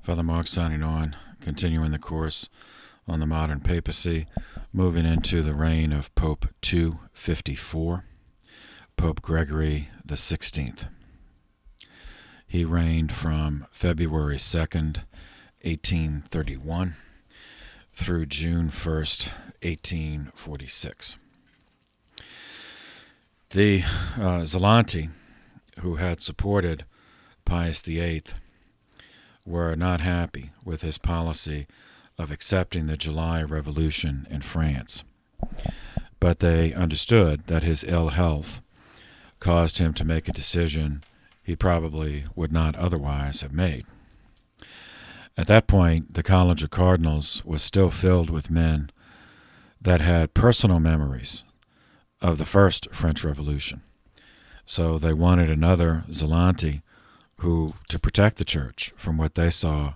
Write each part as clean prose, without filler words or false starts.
Father Mark signing on, continuing the course on the modern papacy, moving into the reign of Pope 254, Pope Gregory XVI. He reigned from February 2nd, 1831, through June 1st, 1846. The Zelanti, who had supported Pius VIII, were not happy with his policy of accepting the July Revolution in France, but they understood that his ill health caused him to make a decision he probably would not otherwise have made. At that point, the College of Cardinals was still filled with men that had personal memories of the first French Revolution, so they wanted another Zelanti to protect the church from what they saw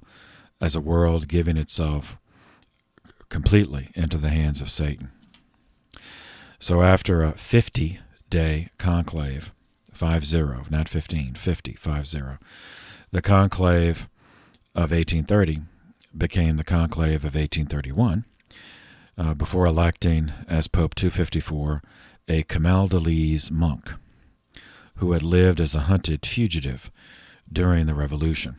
as a world giving itself completely into the hands of Satan. So after a 50-day conclave, 50, not 15, 50, the conclave of 1830 became the conclave of 1831, before electing as Pope 254 a Camaldolese monk who had lived as a hunted fugitive during the Revolution.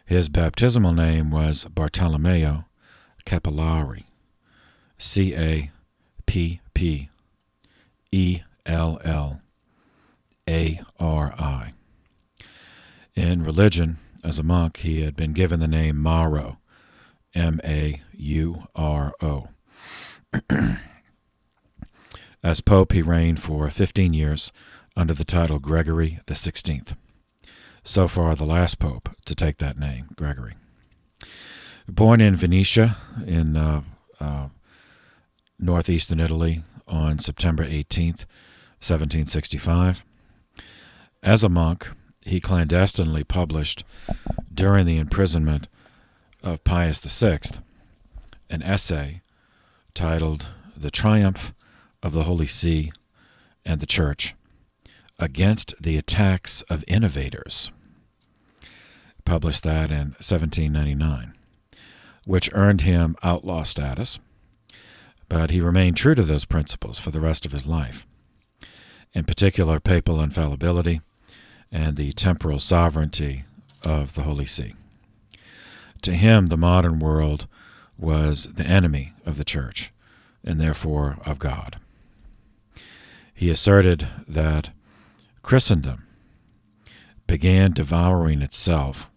His baptismal name was Bartolomeo Capillari, Cappellari. In religion, as a monk, he had been given the name Mauro, Mauro. As Pope, he reigned for 15 years under the title Gregory XVI. So far, the last pope to take that name, Gregory. Born in Venetia in northeastern Italy on September 18th, 1765. As a monk, he clandestinely published, during the imprisonment of Pius VI, an essay titled The Triumph of the Holy See and the Church Against the Attacks of Innovators, published that in 1799, which earned him outlaw status, but he remained true to those principles for the rest of his life, in particular papal infallibility and the temporal sovereignty of the Holy See. To him, the modern world was the enemy of the Church, and therefore of God. He asserted that Christendom began devouring itself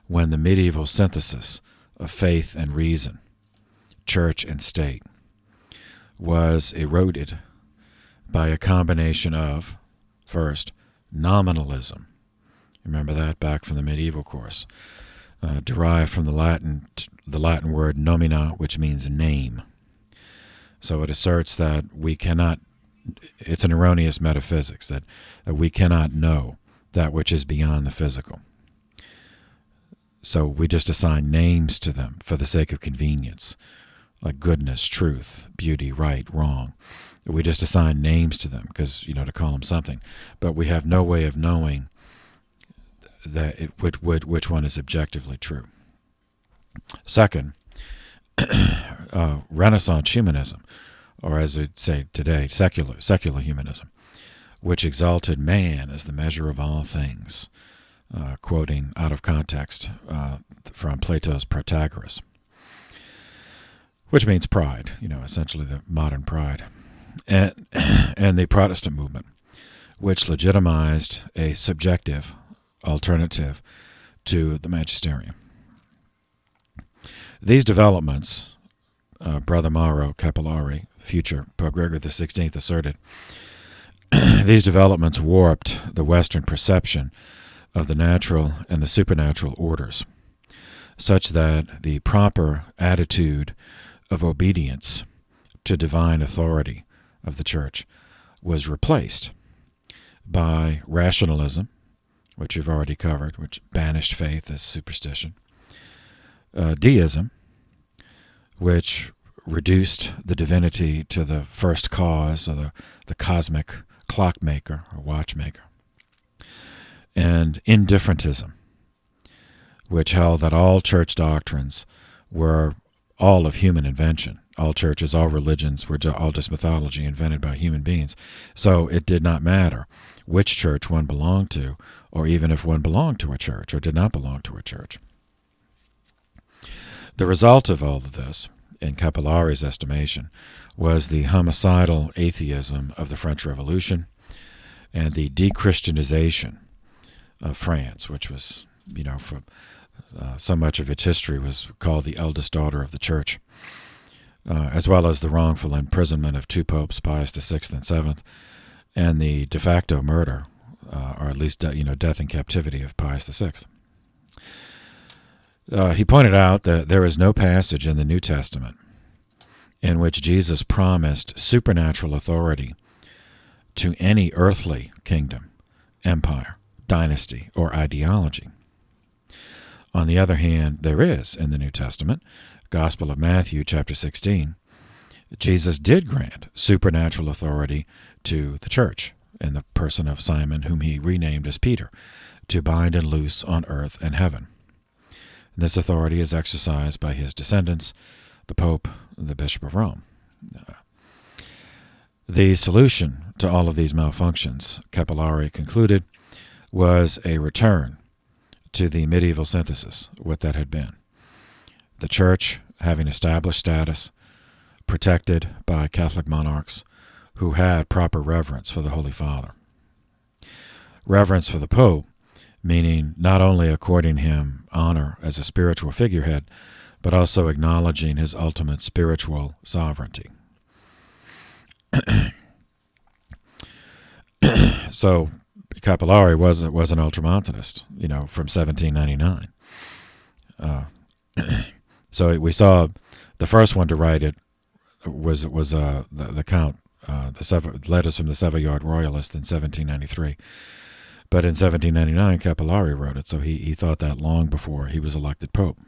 when the medieval synthesis of faith and reason, church and state, was eroded by a combination of, first, nominalism. Remember that back from the medieval course, derived from the Latin word nomina, which means name. So it asserts that it's an erroneous metaphysics, that we cannot know that which is beyond the physical. So we just assign names to them for the sake of convenience, like goodness, truth, beauty, right, wrong. We just assign names to them because, to call them something. But we have no way of knowing which one is objectively true. Second, Renaissance humanism, or as we'd say today, secular humanism, which exalted man as the measure of all things, quoting out of context from Plato's Protagoras, which means pride, essentially the modern pride, and the Protestant movement, which legitimized a subjective alternative to the magisterium. These developments, Brother Mauro Capillari, future Pope Gregory XVI, asserted, these developments warped the Western perception of the natural and the supernatural orders, such that the proper attitude of obedience to divine authority of the Church was replaced by rationalism, which we've already covered, which banished faith as superstition, deism, which reduced the divinity to the first cause, or the cosmic clockmaker or watchmaker, and indifferentism, which held that all church doctrines were all of human invention. All churches, all religions were all just mythology invented by human beings. So it did not matter which church one belonged to, or even if one belonged to a church or did not belong to a church. The result of all of this, in Capellary's estimation, was the homicidal atheism of the French Revolution and the de-Christianization of France, which was, for so much of its history was called the eldest daughter of the Church, as well as the wrongful imprisonment of two popes, Pius VI and VII, and the de facto murder, or at least death in captivity of Pius VI. He pointed out that there is no passage in the New Testament in which Jesus promised supernatural authority to any earthly kingdom, empire, dynasty, or ideology. On the other hand, there is in the New Testament, Gospel of Matthew, chapter 16, Jesus did grant supernatural authority to the church in the person of Simon, whom he renamed as Peter, to bind and loose on earth and heaven. This authority is exercised by his descendants, the Pope, the Bishop of Rome. The solution to all of these malfunctions, Capellari concluded, was a return to the medieval synthesis, what that had been. The Church, having established status, protected by Catholic monarchs who had proper reverence for the Holy Father. Reverence for the Pope, meaning not only according him honor as a spiritual figurehead, but also acknowledging his ultimate spiritual sovereignty. So Capellari was an ultramontanist, from 1799. So we saw the first one to write it was the Count, letters from the Savoyard Royalist in 1793. But in 1799, Capellari wrote it, so he thought that long before he was elected Pope.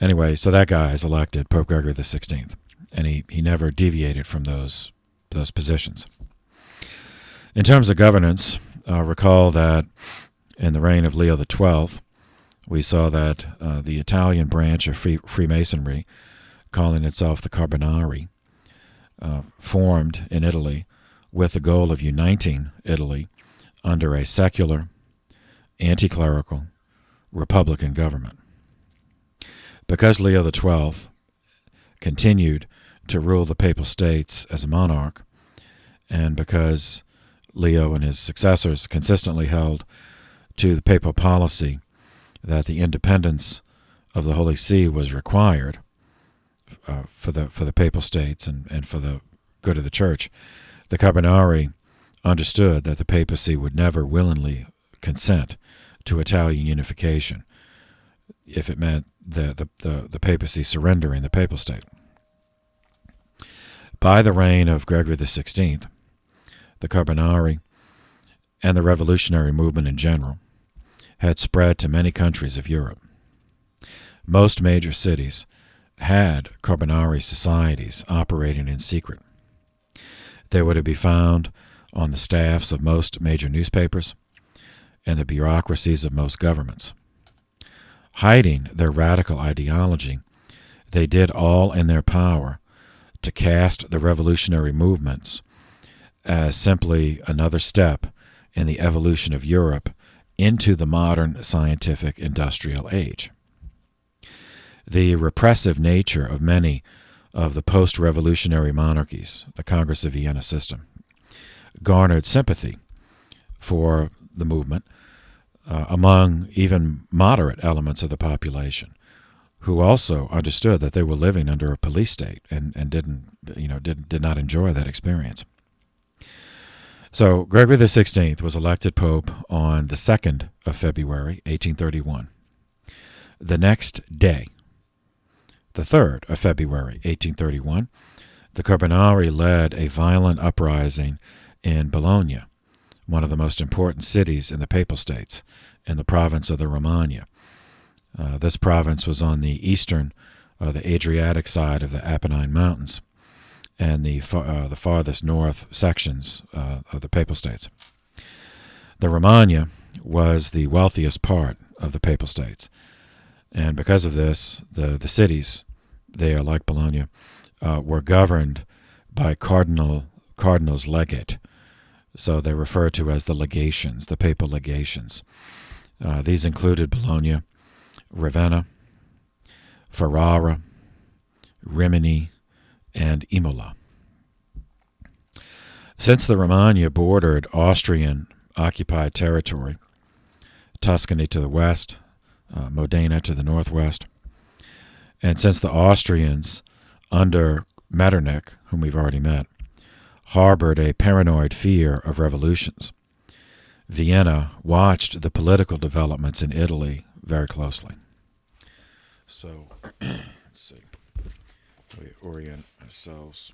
Anyway, so that guy is elected Pope Gregory XVI, and he never deviated from those positions. In terms of governance, recall that in the reign of Leo XII, we saw that the Italian branch of Freemasonry, calling itself the Carbonari, formed in Italy with the goal of uniting Italy under a secular, anti-clerical, republican government. Because Leo XII continued to rule the Papal States as a monarch, and because Leo and his successors consistently held to the papal policy that the independence of the Holy See was required for the Papal States and for the good of the Church, the Carbonari understood that the papacy would never willingly consent to Italian unification if it meant the papacy surrendering the Papal State. By the reign of Gregory XVI, the Carbonari and the revolutionary movement in general had spread to many countries of Europe. Most major cities had Carbonari societies operating in secret. They were to be found on the staffs of most major newspapers and the bureaucracies of most governments. Hiding their radical ideology, they did all in their power to cast the revolutionary movements as simply another step in the evolution of Europe into the modern scientific industrial age. The repressive nature of many of the post-revolutionary monarchies, the Congress of Vienna system, garnered sympathy for the movement among even moderate elements of the population, who also understood that they were living under a police state and did not enjoy that experience. So Gregory XVI was elected Pope on the 2nd of February, 1831. The next day, the 3rd of February, 1831, the Carbonari led a violent uprising in Bologna, one of the most important cities in the Papal States, in the province of the Romagna. This province was on the eastern, the Adriatic side of the Apennine Mountains, and the farthest north sections of the Papal States. The Romagna was the wealthiest part of the Papal States. And because of this, the cities there, like Bologna, were governed by cardinals legate. So they're referred to as the legations, the papal legations. These included Bologna, Ravenna, Ferrara, Rimini, and Imola. Since the Romagna bordered Austrian-occupied territory, Tuscany to the west, Modena to the northwest, and since the Austrians, under Metternich, whom we've already met, harbored a paranoid fear of revolutions, Vienna watched the political developments in Italy very closely. So, let's see. We orient ourselves.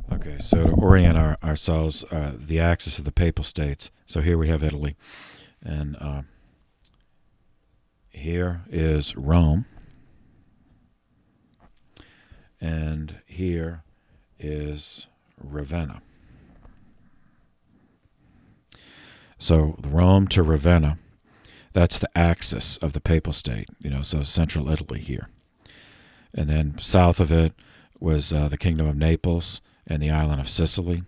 Okay, so to orient ourselves, the axis of the Papal States. So here we have Italy, and here is Rome, and here is Ravenna. So Rome to Ravenna, that's the axis of the Papal State, so central Italy here. And then south of it was the Kingdom of Naples and the island of Sicily.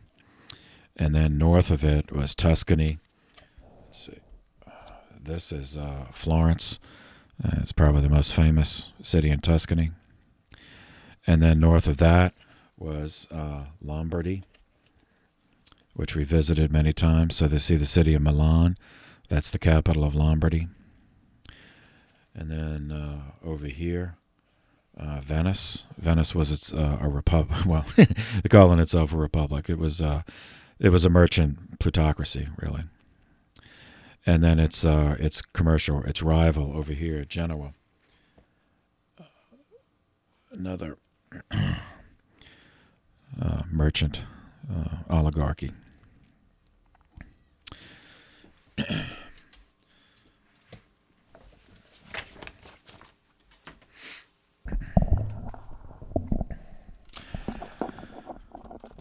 And then north of it was Tuscany. Let's see. This is Florence. It's probably the most famous city in Tuscany. And then north of that was Lombardy, which we visited many times. So they see the city of Milan. That's the capital of Lombardy. And then over here, Venice. Venice was a republic. Well, they're calling itself a republic. It was a merchant plutocracy, really. And then its commercial, its rival over here, Genoa. Another merchant oligarchy.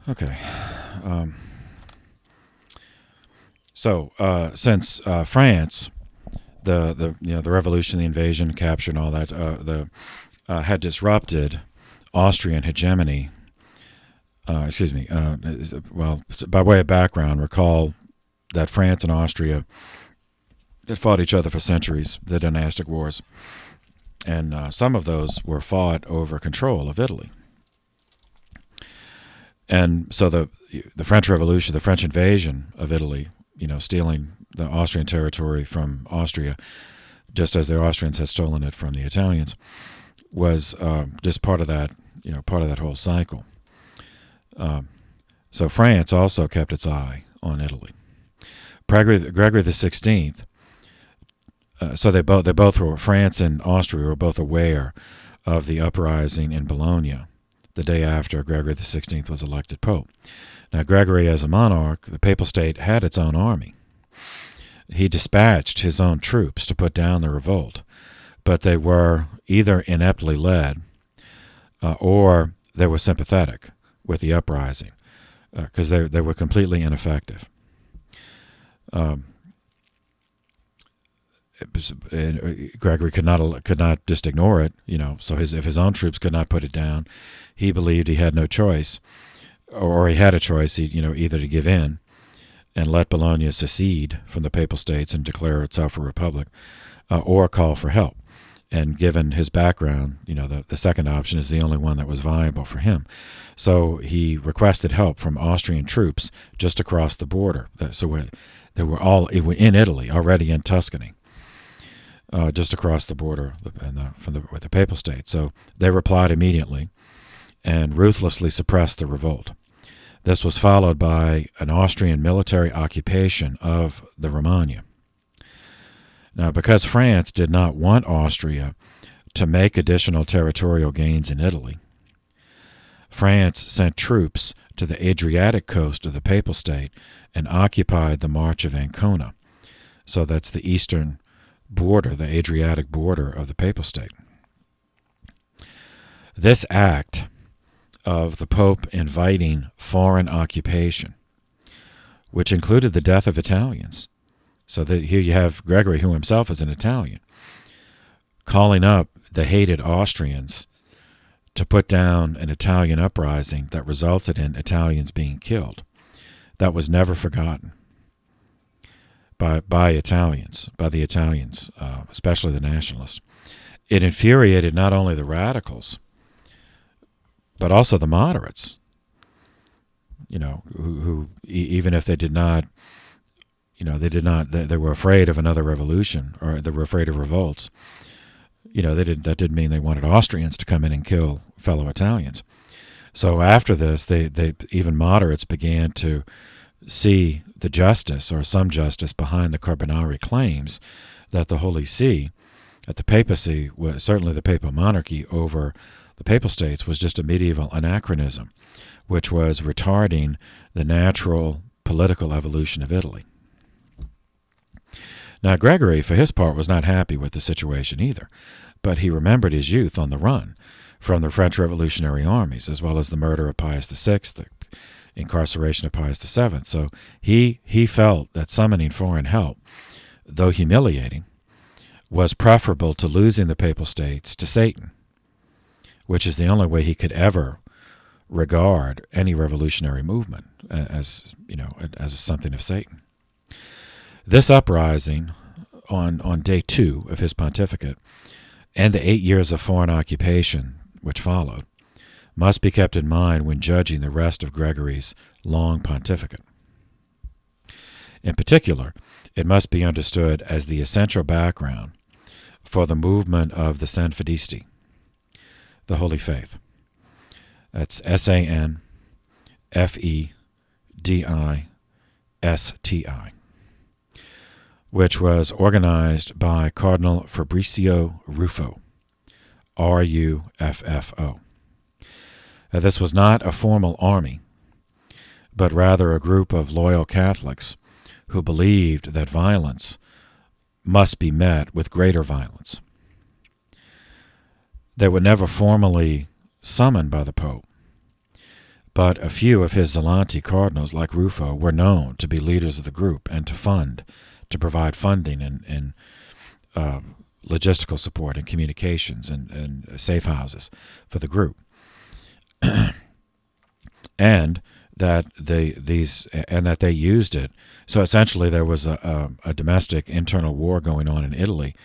Okay. So since France, the revolution, the invasion, capture, and all that, had disrupted Austrian hegemony. Well, by way of background, recall that France and Austria had fought each other for centuries, the dynastic wars, and some of those were fought over control of Italy. And so the French Revolution, the French invasion of Italy, stealing the Austrian territory from Austria, just as the Austrians had stolen it from the Italians, was just part of that, part of that whole cycle. So France also kept its eye on Italy. Gregory XVI. So they both were, France and Austria were both aware of the uprising in Bologna the day after Gregory XVI was elected Pope. Now, Gregory, as a monarch, the Papal State had its own army. He dispatched his own troops to put down the revolt, but they were either ineptly led or they were sympathetic with the uprising because they were completely ineffective. Gregory could not just ignore it, So if his own troops could not put it down, he believed he had no choice, or he had a choice, either to give in and let Bologna secede from the Papal States and declare itself a republic, or call for help. And given his background, the second option is the only one that was viable for him. So he requested help from Austrian troops just across the border. So they were all in Italy, already in Tuscany. Just across the border with the Papal State. So they replied immediately and ruthlessly suppressed the revolt. This was followed by an Austrian military occupation of the Romagna. Now, because France did not want Austria to make additional territorial gains in Italy, France sent troops to the Adriatic coast of the Papal State and occupied the March of Ancona. So that's the eastern border, the Adriatic border of the Papal State. This act of the Pope inviting foreign occupation, which included the death of Italians. So that here you have Gregory, who himself is an Italian, calling up the hated Austrians to put down an Italian uprising that resulted in Italians being killed. That was never forgotten by the Italians, especially the nationalists. It infuriated not only the radicals, but also the moderates, who even if they did not, they were afraid of another revolution, or they were afraid of revolts. That didn't mean they wanted Austrians to come in and kill fellow Italians. So after this, they even moderates began to see the justice, or some justice, behind the Carbonari claims that the Holy See, that the papacy, certainly the papal monarchy over the Papal States, was just a medieval anachronism, which was retarding the natural political evolution of Italy. Now, Gregory, for his part, was not happy with the situation either, but he remembered his youth on the run from the French revolutionary armies, as well as the murder of Pius VI, the incarceration of Pius VII. So he felt that summoning foreign help, though humiliating, was preferable to losing the Papal States to Satan, which is the only way he could ever regard any revolutionary movement as something of Satan. This uprising on day 2 of his pontificate, and the 8 years of foreign occupation which followed, must be kept in mind when judging the rest of Gregory's long pontificate. In particular, it must be understood as the essential background for the movement of the Sanfedisti, the Holy Faith. That's SANFEDISTI, which was organized by Cardinal Fabrizio Ruffo, RUFFO. This was not a formal army, but rather a group of loyal Catholics who believed that violence must be met with greater violence. They were never formally summoned by the Pope, but a few of his Zelanti cardinals, like Ruffo, were known to be leaders of the group and to provide funding and logistical support and communications and safe houses for the group. and that they used it. So essentially there was a domestic internal war going on in Italy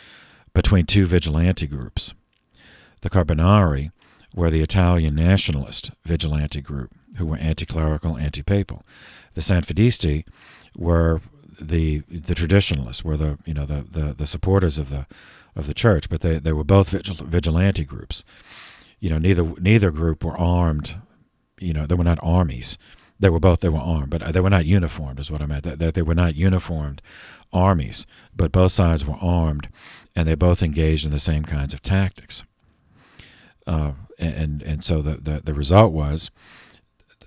between two vigilante groups. The Carbonari were the Italian nationalist vigilante group who were anti-clerical, anti-papal. The Sanfedisti were the traditionalists, were the supporters of the church, but they were both vigilante groups. Neither group were armed. They were not armies. They were armed, but they were not uniformed, is what I meant. That they were not uniformed armies, but both sides were armed, and they both engaged in the same kinds of tactics. And so the result was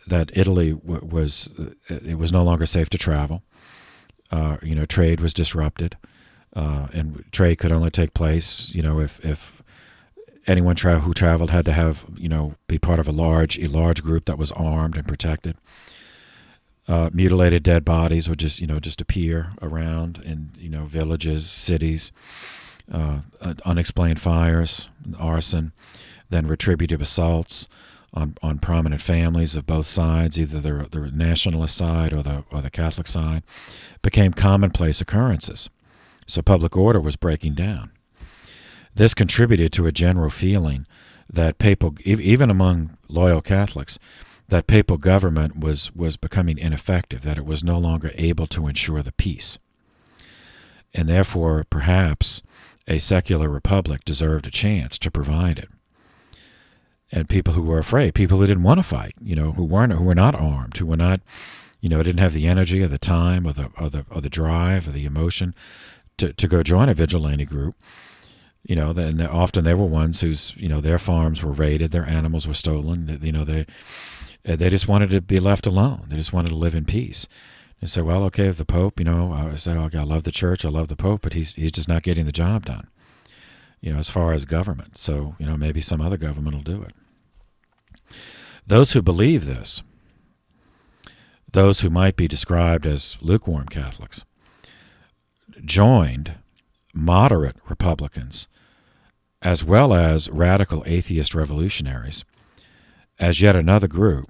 that Italy was no longer safe to travel. Trade was disrupted, and trade could only take place, if anyone who traveled had to have, be part of a large group that was armed and protected. Mutilated dead bodies would just appear around in, villages, cities, unexplained fires, arson, then retributive assaults on prominent families of both sides, either the nationalist side or the Catholic side, became commonplace occurrences. So public order was breaking down. This contributed to a general feeling that even among loyal Catholics, that papal government was becoming ineffective, that it was no longer able to ensure the peace. And therefore, perhaps, a secular republic deserved a chance to provide it. and people who were afraid, people who didn't want to fight, who were not armed, who were not, didn't have the energy or the time or the drive or the emotion to go join a vigilante group. And often they were ones whose their farms were raided, their animals were stolen. They just wanted to be left alone. They just wanted to live in peace. And say, well, okay, if the Pope, I say, okay, I love the Church, I love the Pope, but he's just not getting the job done. As far as government. So, maybe some other government will do it. Those who believe this, those who might be described as lukewarm Catholics, joined moderate Republicans as well as radical atheist revolutionaries as yet another group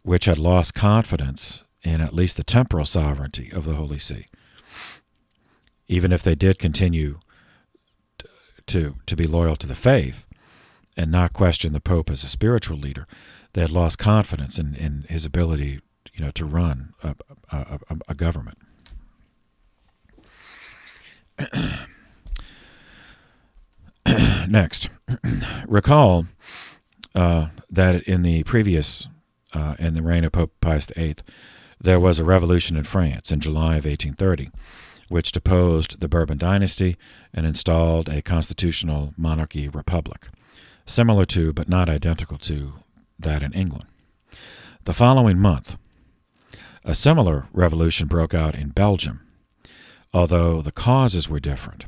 which had lost confidence in at least the temporal sovereignty of the Holy See. Even if they did continue to be loyal to the faith and not question the Pope as a spiritual leader, they had lost confidence in his ability, to run a government. Next, recall that in the previous, in the reign of Pope Pius VIII, there was a revolution in France in July of 1830, which deposed the Bourbon dynasty and installed a constitutional monarchy republic, similar to but not identical to that in England. The following month, a similar revolution broke out in Belgium, although the causes were different.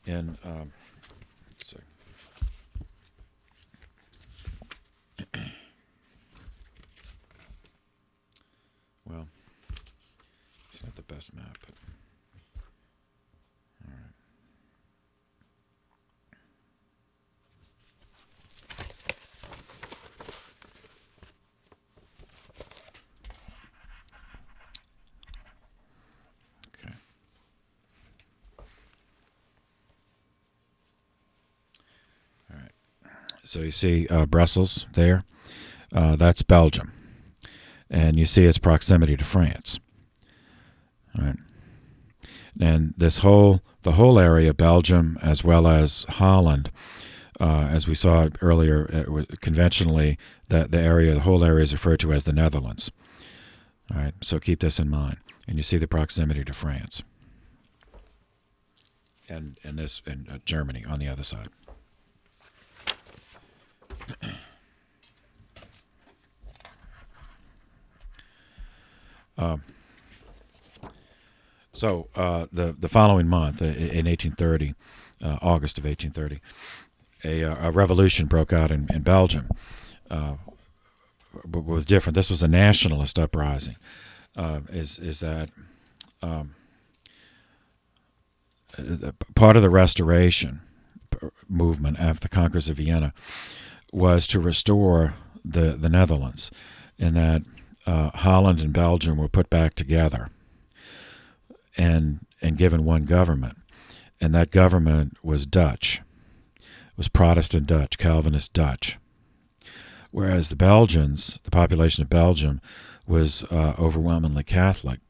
In let's see. Well, it's not the best map, but all right. Okay. All right. So you see Brussels there. That's Belgium. And you see its proximity to France. All right. And the whole area, Belgium as well as Holland, as we saw earlier, conventionally, the whole area is referred to as the Netherlands. All right. So keep this in mind. And you see the proximity to France. And Germany on the other side. So the following month, in 1830, August of 1830, a revolution broke out in Belgium. Was different. This was a nationalist uprising. Is that part of the Restoration movement after the Conquest of Vienna was to restore the Netherlands, in that Holland and Belgium were put back together and given one government, and that government was Dutch. It was Protestant Dutch, Calvinist Dutch, whereas the Belgians, the population of Belgium, was overwhelmingly Catholic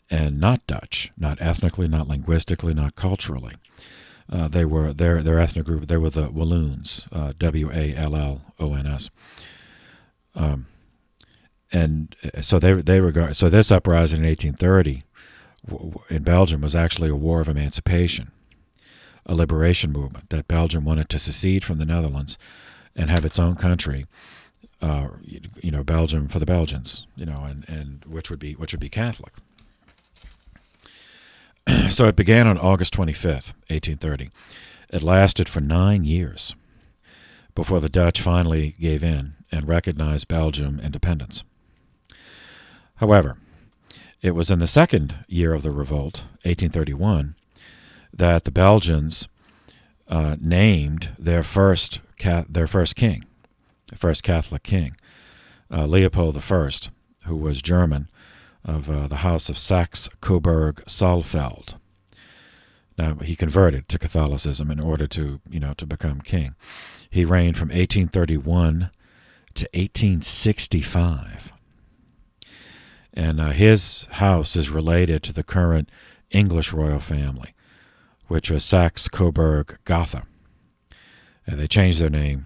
and not Dutch, not ethnically, not linguistically, not culturally. They were their ethnic group. They were the Walloons, Wallons. And so they regard. So this uprising in 1830 in Belgium was actually a war of emancipation, a liberation movement, that Belgium wanted to secede from the Netherlands and have its own country. Belgium for the Belgians, and which would be Catholic. So it began on August 25th, 1830. It lasted for 9 years before the Dutch finally gave in and recognized Belgian independence. However, it was in the second year of the revolt, 1831, that the Belgians named their first king, the first Catholic king, Leopold I, who was German, of the House of Saxe-Coburg-Saalfeld. Now, he converted to Catholicism in order to become king. He reigned from 1831 to 1865. And his house is related to the current English royal family, which was Saxe-Coburg-Gotha. And they changed their name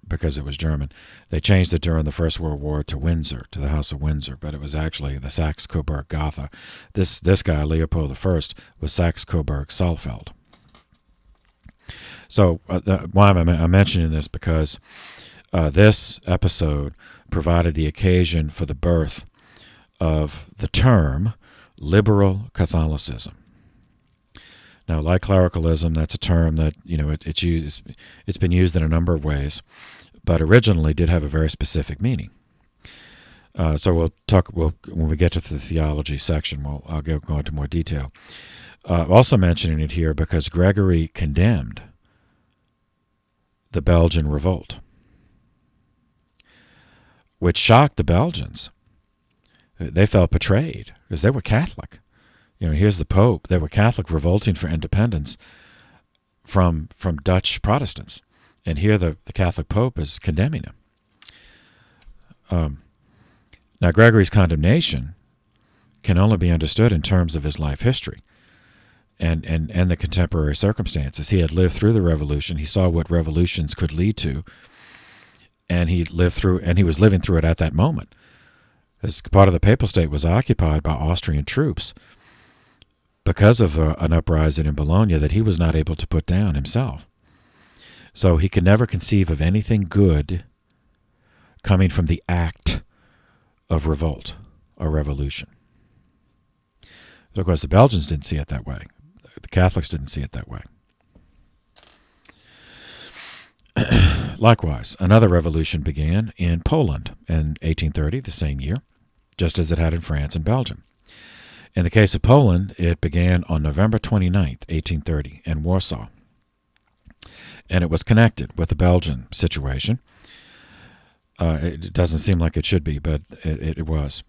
because it was German. They changed it during the First World War to Windsor, to the House of Windsor, but it was actually the Saxe-Coburg-Gotha. This guy, Leopold I, was Saxe-Coburg-Saalfeld. So why am I mentioning this? Because this episode provided the occasion for the birth of the term liberal Catholicism. Now, like clericalism, that's a term that it's been used in a number of ways, but originally did have a very specific meaning. So we'll talk. When we get to the theology section, I'll go into more detail. Also mentioning it here because Gregory condemned the Belgian Revolt, which shocked the Belgians. They felt betrayed because they were Catholic. Here's the Pope. They were Catholic revolting for independence from Dutch Protestants. And here the Catholic Pope is condemning them. Now, Gregory's condemnation can only be understood in terms of his life history and the contemporary circumstances. He had lived through the revolution. He saw what revolutions could lead to, and he was living through it at that moment. As part of the Papal State was occupied by Austrian troops because of an uprising in Bologna that he was not able to put down himself. So he could never conceive of anything good coming from the act of revolt or revolution. But of course, the Belgians didn't see it that way. The Catholics didn't see it that way. Likewise, another revolution began in Poland in 1830, the same year, just as it had in France and Belgium. In the case of Poland, it began on November 29th, 1830, in Warsaw. And it was connected with the Belgian situation. It doesn't seem like it should be, but it was.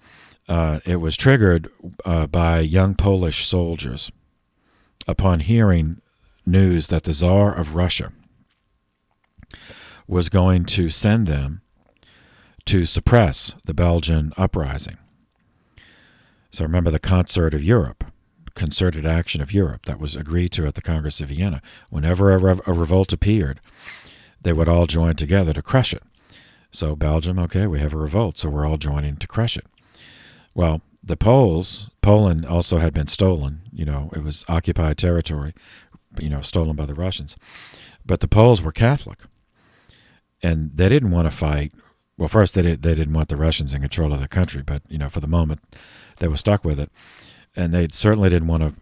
It was triggered by young Polish soldiers upon hearing news that the Tsar of Russia was going to send them to suppress the Belgian uprising. So remember the concerted action of Europe that was agreed to at the Congress of Vienna. Whenever a revolt appeared, they would all join together to crush it. So Belgium, okay, we have a revolt, so we're all joining to crush it. Well, Poland also had been stolen. It was occupied territory, stolen by the Russians. But the Poles were Catholic, and they didn't want to fight. Well, first, they didn't want the Russians in control of the country, but, for the moment, they were stuck with it. And they certainly didn't want to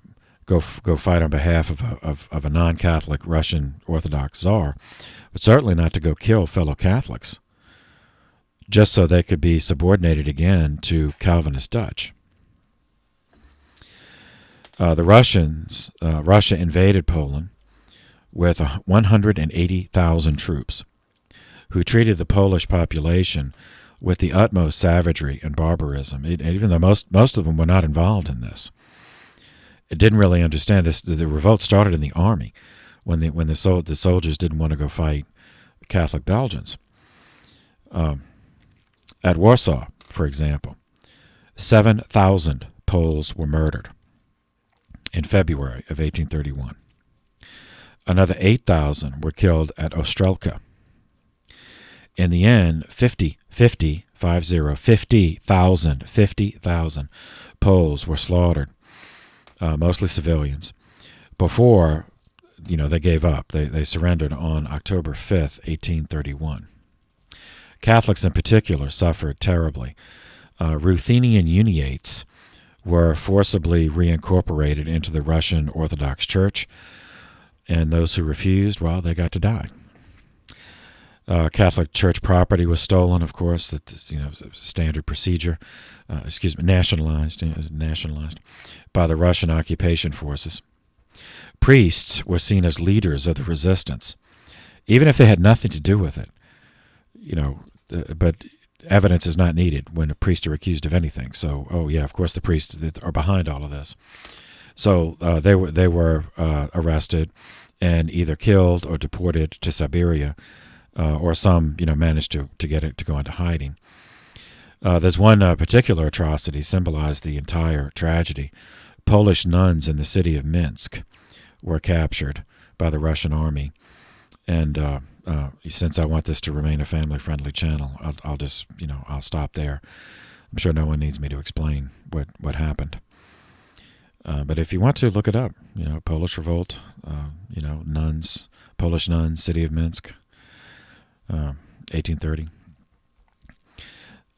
go fight on behalf of a non-Catholic Russian Orthodox Tsar, but certainly not to go kill fellow Catholics, just so they could be subordinated again to Calvinist Dutch. Russia invaded Poland with 180,000 troops, who treated the Polish population with the utmost savagery and barbarism, even though most of them were not involved in this. It didn't really understand this. The revolt started in the army when the soldiers didn't want to go fight Catholic Belgians. At Warsaw, for example, 7,000 Poles were murdered in February of 1831. Another 8,000 were killed at Ostrelka. In the end, 50,000 Poles were slaughtered, mostly civilians, before they gave up. They surrendered on October 5th, 1831. Catholics in particular suffered terribly. Ruthenian Uniates were forcibly reincorporated into the Russian Orthodox Church, and those who refused, well, they got to die. Catholic Church property was stolen, of course. That's standard procedure. Nationalized by the Russian occupation forces. Priests were seen as leaders of the resistance, even if they had nothing to do with it. But evidence is not needed when a priest are accused of anything. So, of course, the priests are behind all of this. So they were arrested and either killed or deported to Siberia. Or some, managed to go into hiding. There's one particular atrocity symbolized the entire tragedy. Polish nuns in the city of Minsk were captured by the Russian army and since I want this to remain a family-friendly channel, I'll just, I'll stop there. I'm sure no one needs me to explain what happened. But if you want to, look it up. Polish Revolt, nuns, Polish nuns, city of Minsk, 1830.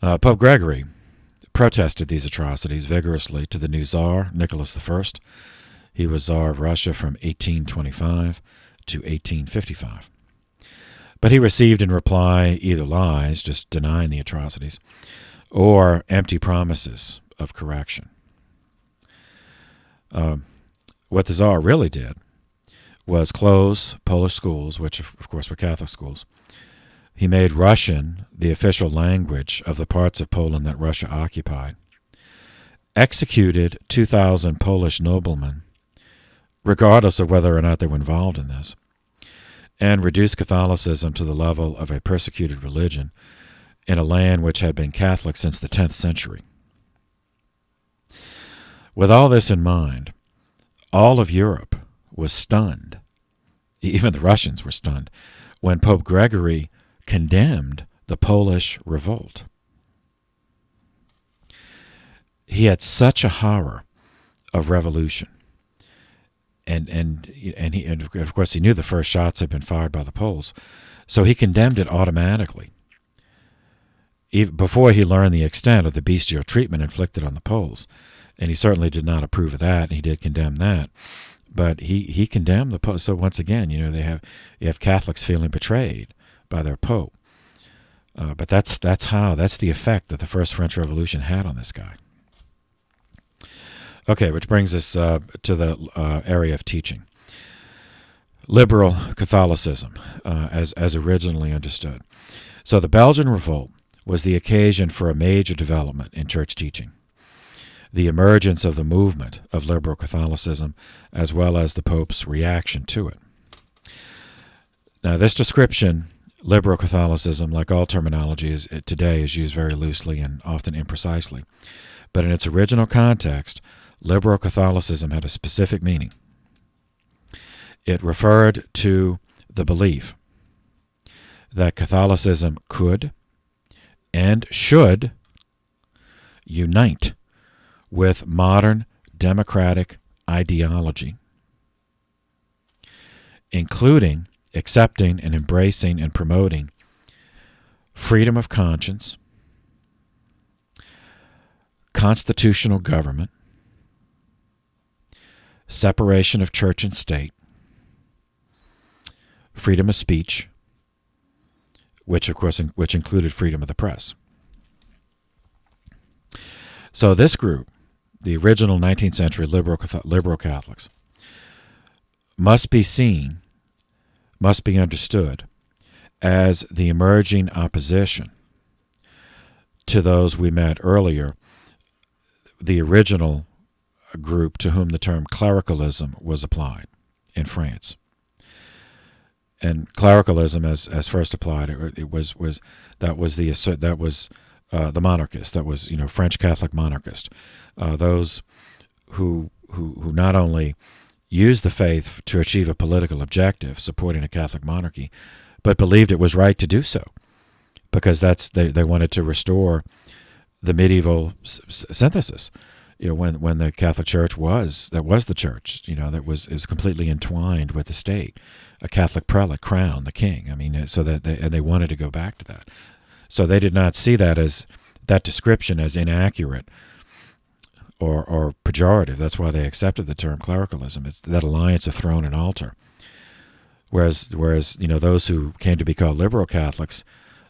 Pope Gregory protested these atrocities vigorously to the new Tsar, Nicholas I. He was Tsar of Russia from 1825 to 1855. But he received in reply either lies, just denying the atrocities, or empty promises of correction. What the Tsar really did was close Polish schools, which of course were Catholic schools. He made Russian the official language of the parts of Poland that Russia occupied, executed 2,000 Polish noblemen, regardless of whether or not they were involved in this, and reduced Catholicism to the level of a persecuted religion in a land which had been Catholic since the 10th century. With all this in mind, all of Europe was stunned, even the Russians were stunned, when Pope Gregory condemned the Polish revolt. He had such a horror of revolution. And of course he knew the first shots had been fired by the Poles, so he condemned it automatically, even before he learned the extent of the bestial treatment inflicted on the Poles. And he certainly did not approve of that, and he did condemn that. But he condemned the Pope. So once again, you have Catholics feeling betrayed by their Pope. But that's the effect that the First French Revolution had on this guy. Okay, which brings us to the area of teaching. Liberal Catholicism, as originally understood. So the Belgian Revolt was the occasion for a major development in church teaching. The emergence of the movement of liberal Catholicism, as well as the Pope's reaction to it. Now, this description, liberal Catholicism, like all terminology today, is used very loosely and often imprecisely. But in its original context, liberal Catholicism had a specific meaning. It referred to the belief that Catholicism could and should unite with modern democratic ideology, including accepting and embracing and promoting freedom of conscience, constitutional government, separation of church and state, freedom of speech, which included freedom of the press. So this group, the original 19th century liberal Catholics, must be understood as the emerging opposition to those we met earlier, the original group to whom the term clericalism was applied in France. And clericalism, as first applied, it was the monarchist. That was French Catholic monarchist. Those who not only used the faith to achieve a political objective, supporting a Catholic monarchy, but believed it was right to do so, because they wanted to restore the medieval synthesis. When the Catholic Church was the church, that was completely entwined with the state, a Catholic prelate crowned the king. I mean, so that they wanted to go back to that. So they did not see that description as inaccurate or pejorative. That's why they accepted the term clericalism. It's that alliance of throne and altar. Whereas those who came to be called liberal Catholics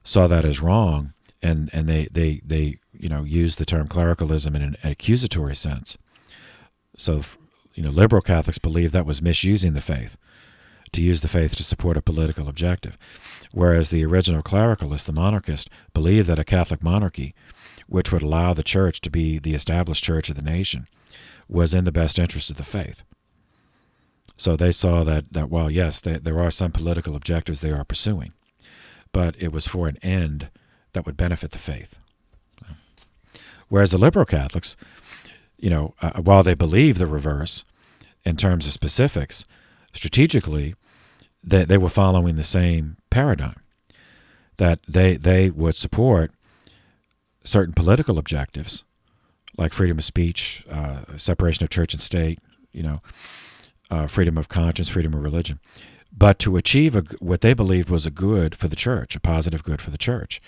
saw that as wrong, and they used the term clericalism in an accusatory sense. So liberal Catholics believed that was misusing the faith, to use the faith to support a political objective. Whereas the original clericalist, the monarchist, believed that a Catholic monarchy, which would allow the church to be the established church of the nation, was in the best interest of the faith. So they saw that while, yes, there are some political objectives they are pursuing, but it was for an end that would benefit the faith. Whereas the liberal Catholics, while they believe the reverse in terms of specifics, strategically, they were following the same paradigm, that they would support certain political objectives like freedom of speech, separation of church and state, freedom of conscience, freedom of religion, but to achieve what they believed was a good for the church, a positive good for the church,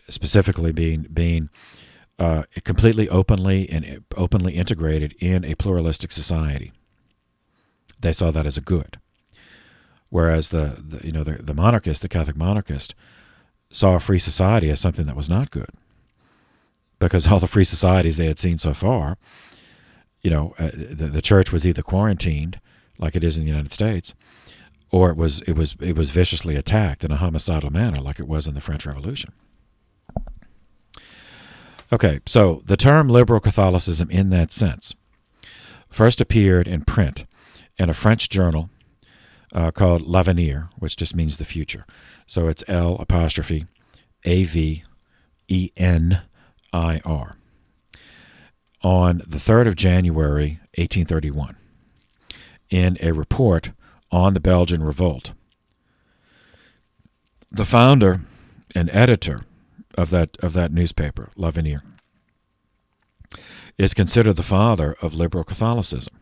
specifically being completely openly integrated in a pluralistic society. They saw that as a good, whereas the monarchist, the Catholic monarchist, saw a free society as something that was not good, because all the free societies they had seen so far, the church was either quarantined, like it is in the United States, or it was viciously attacked in a homicidal manner, like it was in the French Revolution. Okay, so the term liberal Catholicism in that sense first appeared in print in a French journal called L'Avenir, which just means the future. So it's L'Avenir, on the 3rd of January, 1831, in a report on the Belgian Revolt. The founder and editor of that newspaper, L'Avenir, is considered the father of liberal Catholicism.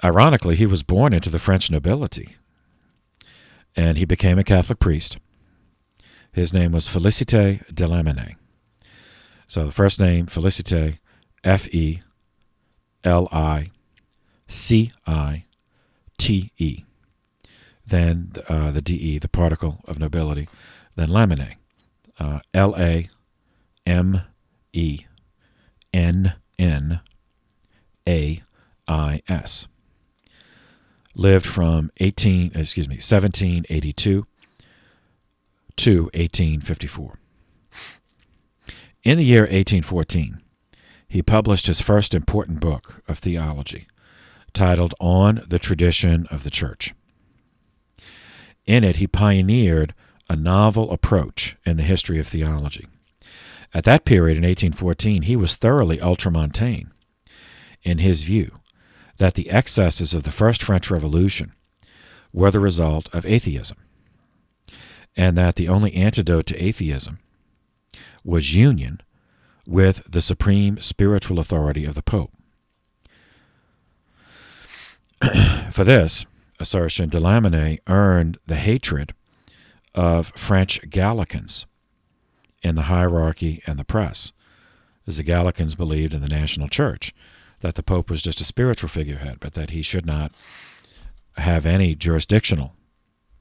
Ironically, he was born into the French nobility, and he became a Catholic priest. His name was Félicité de Lamennais. So the first name, Félicité, Felicite. Then the de, the particle of nobility. Then Lamennais, Lamennais. Lived from 1782 to 1854. In the year 1814, he published his first important book of theology, titled On the Tradition of the Church. In it, he pioneered a novel approach in the history of theology. At that period, in 1814, he was thoroughly ultramontane in his view that the excesses of the First French Revolution were the result of atheism, and that the only antidote to atheism was union with the supreme spiritual authority of the Pope. For this assertion, de Lamennais earned the hatred of French Gallicans in the hierarchy and the press, as the Gallicans believed in the national church that the Pope was just a spiritual figurehead, but that he should not have any jurisdictional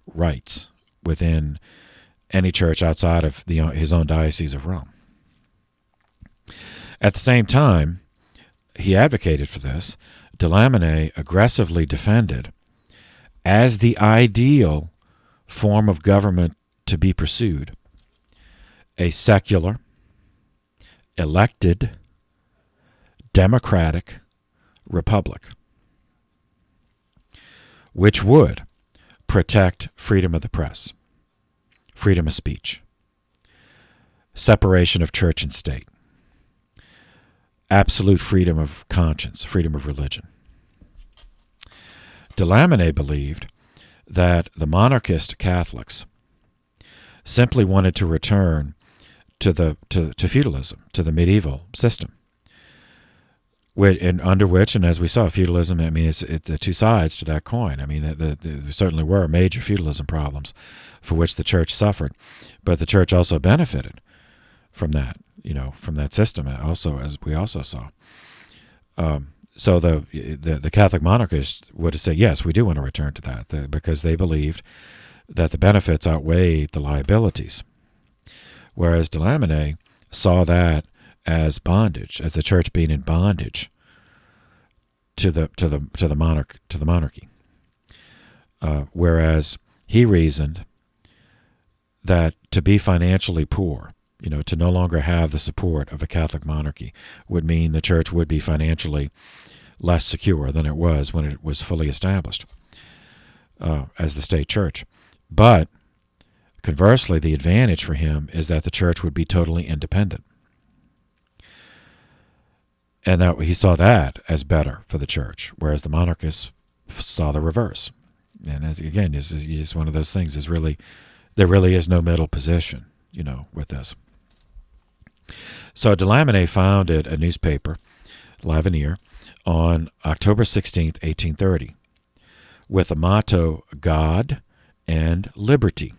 rights within any church outside of his own Diocese of Rome. At the same time, he advocated for this. De Lamennais aggressively defended, as the ideal form of government to be pursued, a secular, elected, democratic republic, which would protect freedom of the press, freedom of speech, separation of church and state, absolute freedom of conscience, freedom of religion. De Lamennais believed that the monarchist Catholics simply wanted to return to feudalism, to the medieval system, under which, and as we saw, feudalism, I mean, it's the two sides to that coin. I mean, there certainly were major feudalism problems for which the church suffered, but the church also benefited from that, from that system, also, as we also saw. So the Catholic monarchists would say, yes, we do want to return to that, because they believed that the benefits outweighed the liabilities, whereas de Lamennais saw that as bondage, as the church being in bondage to the monarchy, whereas he reasoned that to be financially poor, to no longer have the support of a Catholic monarchy, would mean the church would be financially less secure than it was when it was fully established as the state church. But conversely, the advantage for him is that the church would be totally independent. And that he saw that as better for the church, whereas the monarchists saw the reverse. And again, this is just one of those things. There really is no middle position, with this. So Delamine founded a newspaper, L'Avenir, on October 16th, 1830, with the motto, God and Liberty.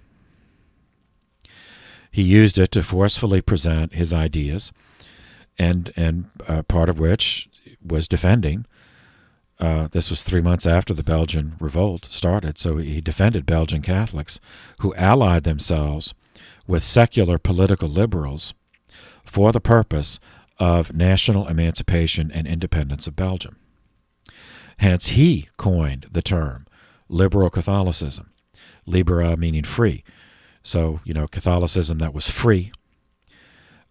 He used it to forcefully present his ideas, and part of which was defending. This was 3 months after the Belgian Revolt started, so he defended Belgian Catholics who allied themselves with secular political liberals for the purpose of national emancipation and independence of Belgium. Hence, he coined the term liberal Catholicism, libera meaning free. So, Catholicism that was free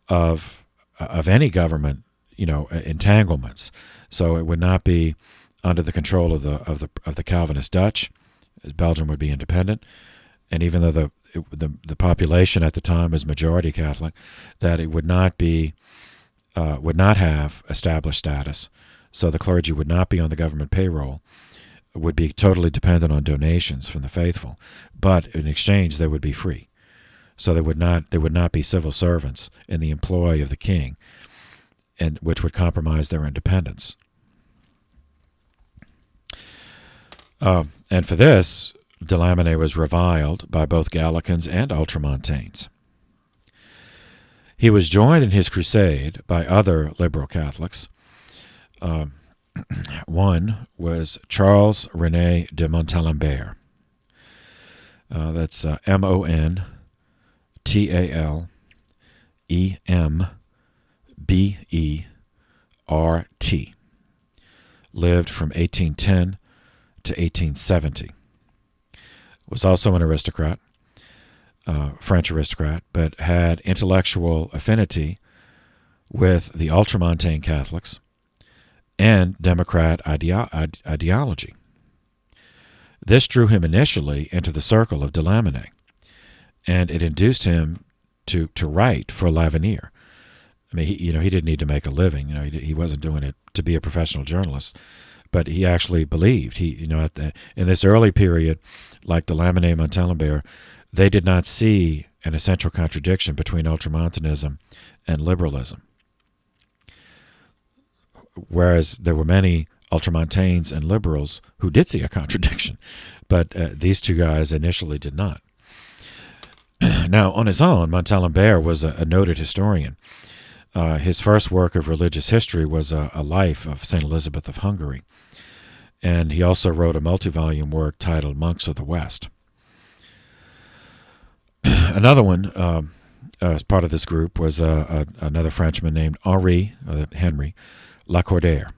of any government, entanglements. So it would not be under the control of the Calvinist Dutch. Belgium would be independent, and even though the population at the time was majority Catholic, that it would not have established status. So the clergy would not be on the government payroll, would be totally dependent on donations from the faithful, but in exchange they would be free. So they would not be civil servants in the employ of the king, and which would compromise their independence. And for this, Delamine was reviled by both Gallicans and Ultramontanes. He was joined in his crusade by other liberal Catholics. One was Charles Renee de Montelembere. That's Montelembert. Lived from 1810 to 1870. Was also an aristocrat, French aristocrat, but had intellectual affinity with the Ultramontane Catholics and Democrat ideology. This drew him initially into the circle of Delamine, and it induced him to write for L'Avenir. I mean, he didn't need to make a living. He wasn't doing it to be a professional journalist, but he actually believed. In this early period, like Delamine and Montelembere, they did not see an essential contradiction between Ultramontanism and liberalism. Whereas there were many Ultramontanes and liberals who did see a contradiction, but these two guys initially did not. Now, on his own, Montelembere was a noted historian. His first work of religious history was a life of St. Elizabeth of Hungary, and he also wrote a multi-volume work titled Monks of the West. Another one, as part of this group, was another Frenchman named Henry Lacordaire, Lacordaire.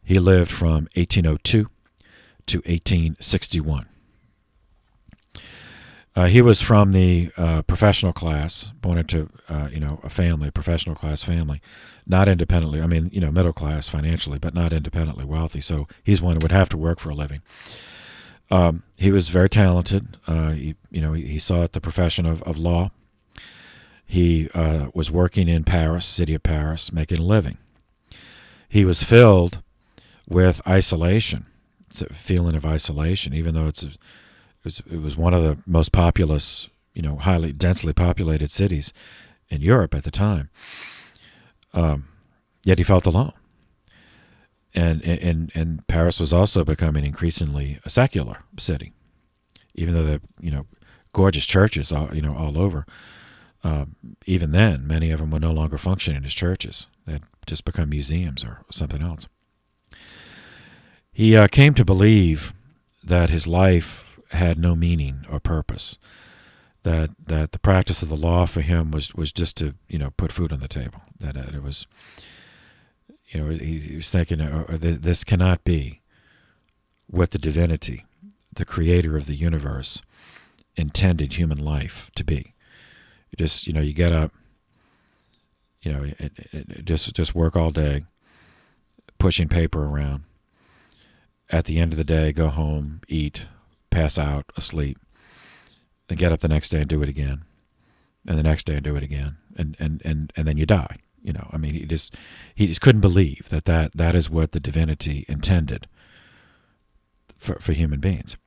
He lived from 1802 to 1861. He was from the professional class, born into a professional class family, not independently. I mean, middle class financially, but not independently wealthy. So he's one who would have to work for a living. He was very talented. He sought the profession of law. He was working in Paris, city of Paris, making a living. He was filled with isolation. It's a feeling of isolation, even though it was one of the most populous, highly densely populated cities in Europe at the time. Yet he felt alone. And Paris was also becoming increasingly a secular city, even though there gorgeous churches all over. Even then, many of them were no longer functioning as churches; they had just become museums or something else. He came to believe that his life had no meaning or purpose. That the practice of the law for him was just to put food on the table. That it was. He was thinking, this cannot be what the divinity, the creator of the universe, intended human life to be. You get up, just work all day, pushing paper around. At the end of the day, go home, eat, pass out, asleep, then get up the next day and do it again, and the next day and do it again, and then you die. I mean, he just couldn't believe that is what the divinity intended for human beings.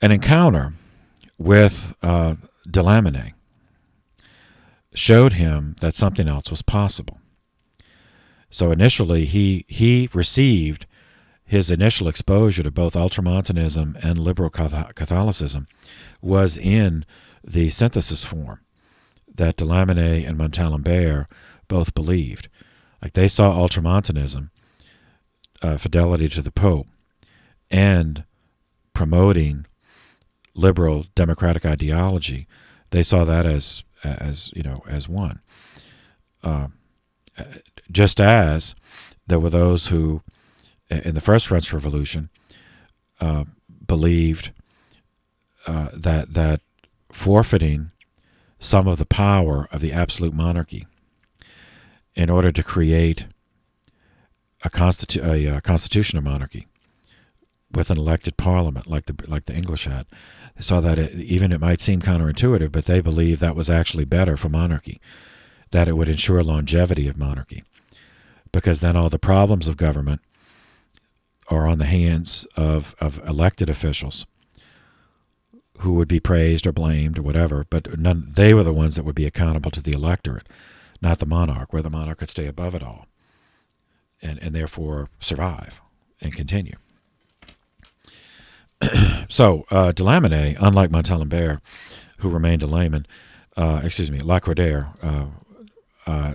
An encounter with Delamine showed him that something else was possible. So initially, he received his initial exposure to both Ultramontanism and liberal Catholicism was in the synthesis form that Delamine and Montelembere both believed. Like, they saw Ultramontanism, fidelity to the Pope, and promoting liberal democratic ideology. They saw that as one. Just as there were those who, in the first French Revolution, believed that forfeiting some of the power of the absolute monarchy in order to create a constitutional monarchy with an elected parliament, like the English had. They saw that it might seem counterintuitive, but they believed that was actually better for monarchy, that it would ensure longevity of monarchy, because then all the problems of government are on the hands of elected officials who would be praised or blamed or whatever, but they were the ones that would be accountable to the electorate, not the monarch, where the monarch could stay above it all and therefore survive and continue. So Delamine, unlike Montelembere, who remained a layman, Lacordaire,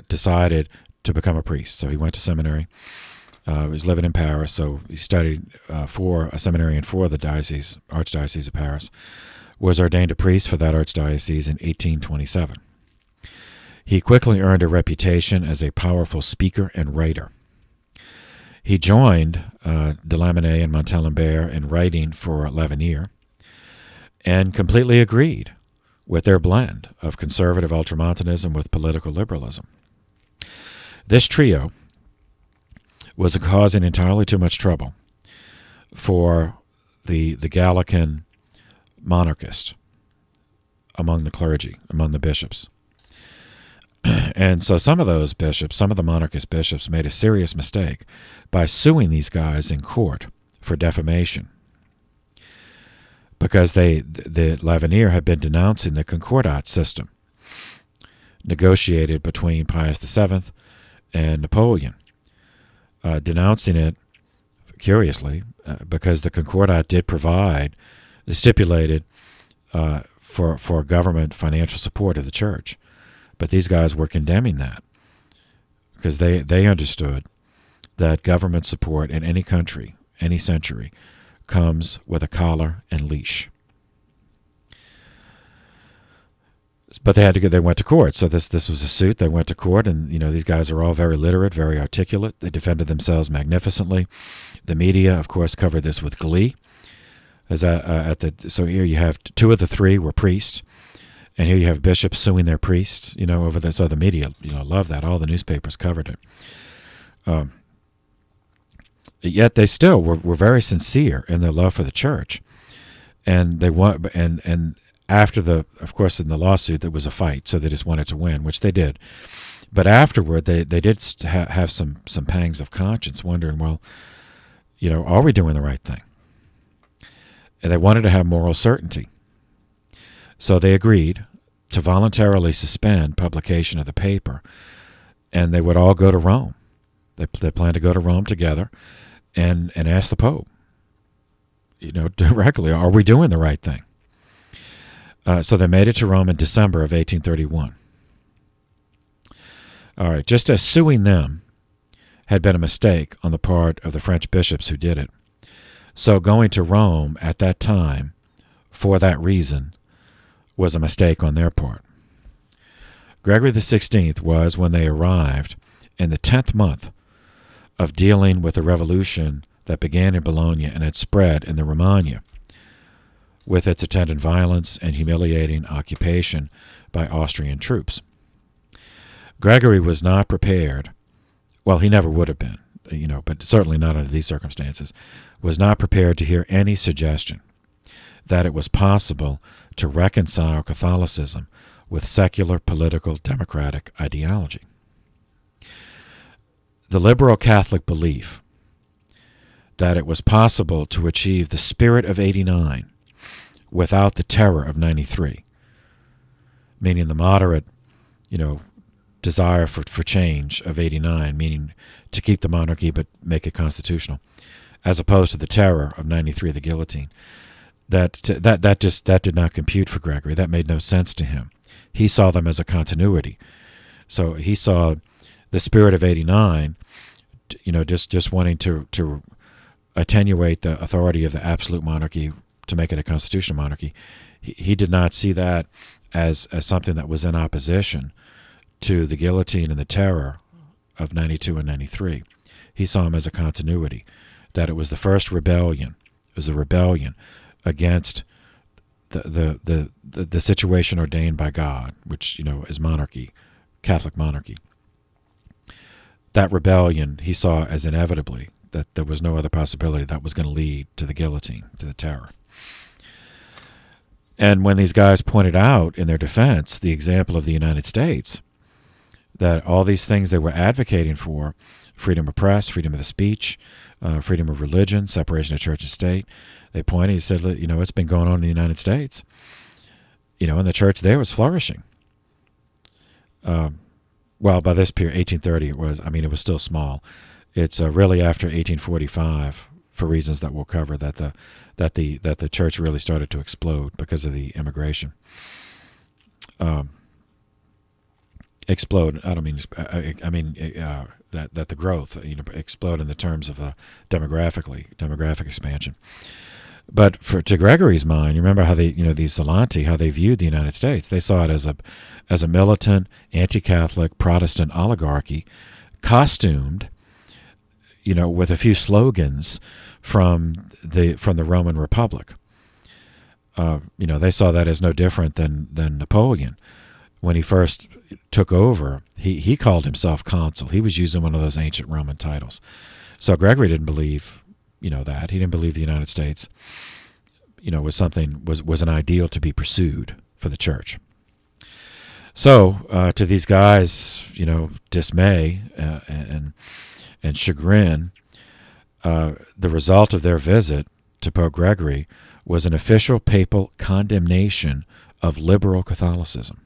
decided to become a priest. So he went to seminary. He was living in Paris, so he studied for a seminarian for the Archdiocese of Paris, was ordained a priest for that archdiocese in 1827. He quickly earned a reputation as a powerful speaker and writer. He joined Delamine and Montelembere in writing for L'Avenir and completely agreed with their blend of conservative Ultramontanism with political liberalism. This trio was causing entirely too much trouble for the Gallican monarchist among the clergy, among the bishops. And so some of the monarchist bishops made a serious mistake by suing these guys in court for defamation, because the L'Avenir had been denouncing the Concordat system negotiated between Pius VII and Napoleon, denouncing it, curiously, because the Concordat did stipulated for government financial support of the church. But these guys were condemning that because they understood that government support in any country, any century, comes with a collar and leash. But they went to court. So this was a suit. They went to court, and these guys are all very literate, very articulate. They defended themselves magnificently. The media, of course, covered this with glee. So here you have two of the three were priests. And here you have bishops suing their priests, over this. So the media, love that. All the newspapers covered it. Yet they still were very sincere in their love for the church, and they want. And after of course, in the lawsuit there was a fight, so they just wanted to win, which they did. But afterward, they did have some pangs of conscience, wondering, well, are we doing the right thing? And they wanted to have moral certainty. So they agreed to voluntarily suspend publication of the paper, and they would all go to Rome. They planned to go to Rome together and ask the Pope, directly, are we doing the right thing? So they made it to Rome in December of 1831. All right, just as suing them had been a mistake on the part of the French bishops who did it, so going to Rome at that time for that reason was a mistake on their part. Gregory XVI was, when they arrived, in the 10th month of dealing with the revolution that began in Bologna and had spread in the Romagna, with its attendant violence and humiliating occupation by Austrian troops. Gregory was not prepared, well, he never would have been, but certainly not under these circumstances, was not prepared to hear any suggestion that it was possible to reconcile Catholicism with secular political democratic ideology. The liberal Catholic belief that it was possible to achieve the spirit of 89 without the terror of 93, meaning the moderate, desire for change of 89, meaning to keep the monarchy but make it constitutional, as opposed to the terror of 93, the guillotine. That did not compute for Gregory. That made no sense to him. He saw them as a continuity. So he saw the spirit of 89, just wanting to attenuate the authority of the absolute monarchy to make it a constitutional monarchy. He did not see that as something that was in opposition to the guillotine and the terror of 92 and 93. He saw them as a continuity, that it was the first rebellion. It was a rebellion against the situation ordained by God, which is monarchy, Catholic monarchy. That rebellion he saw as inevitably, that there was no other possibility that was going to lead to the guillotine, to the terror. And when these guys pointed out in their defense the example of the United States, that all these things they were advocating for, freedom of press, freedom of the speech, freedom of religion, separation of church and state, they pointed, he said, it's been going on in the United States. And the church there was flourishing. Well, by this period, 1830, it was still small. It's really after 1845, for reasons that we'll cover, that the church really started to explode because of the immigration. Explode. I don't mean. I mean that the growth, explode in the terms of demographic expansion. But to Gregory's mind, you remember how they, these Zelanti, how they viewed the United States. They saw it as a militant, anti-Catholic, Protestant oligarchy, costumed, with a few slogans from the Roman Republic. They saw that as no different than Napoleon. When he first took over, he called himself consul. He was using one of those ancient Roman titles. So Gregory didn't believe, that. He didn't believe the United States, was an ideal to be pursued for the church. So to these guys, dismay and chagrin, the result of their visit to Pope Gregory was an official papal condemnation of liberal Catholicism.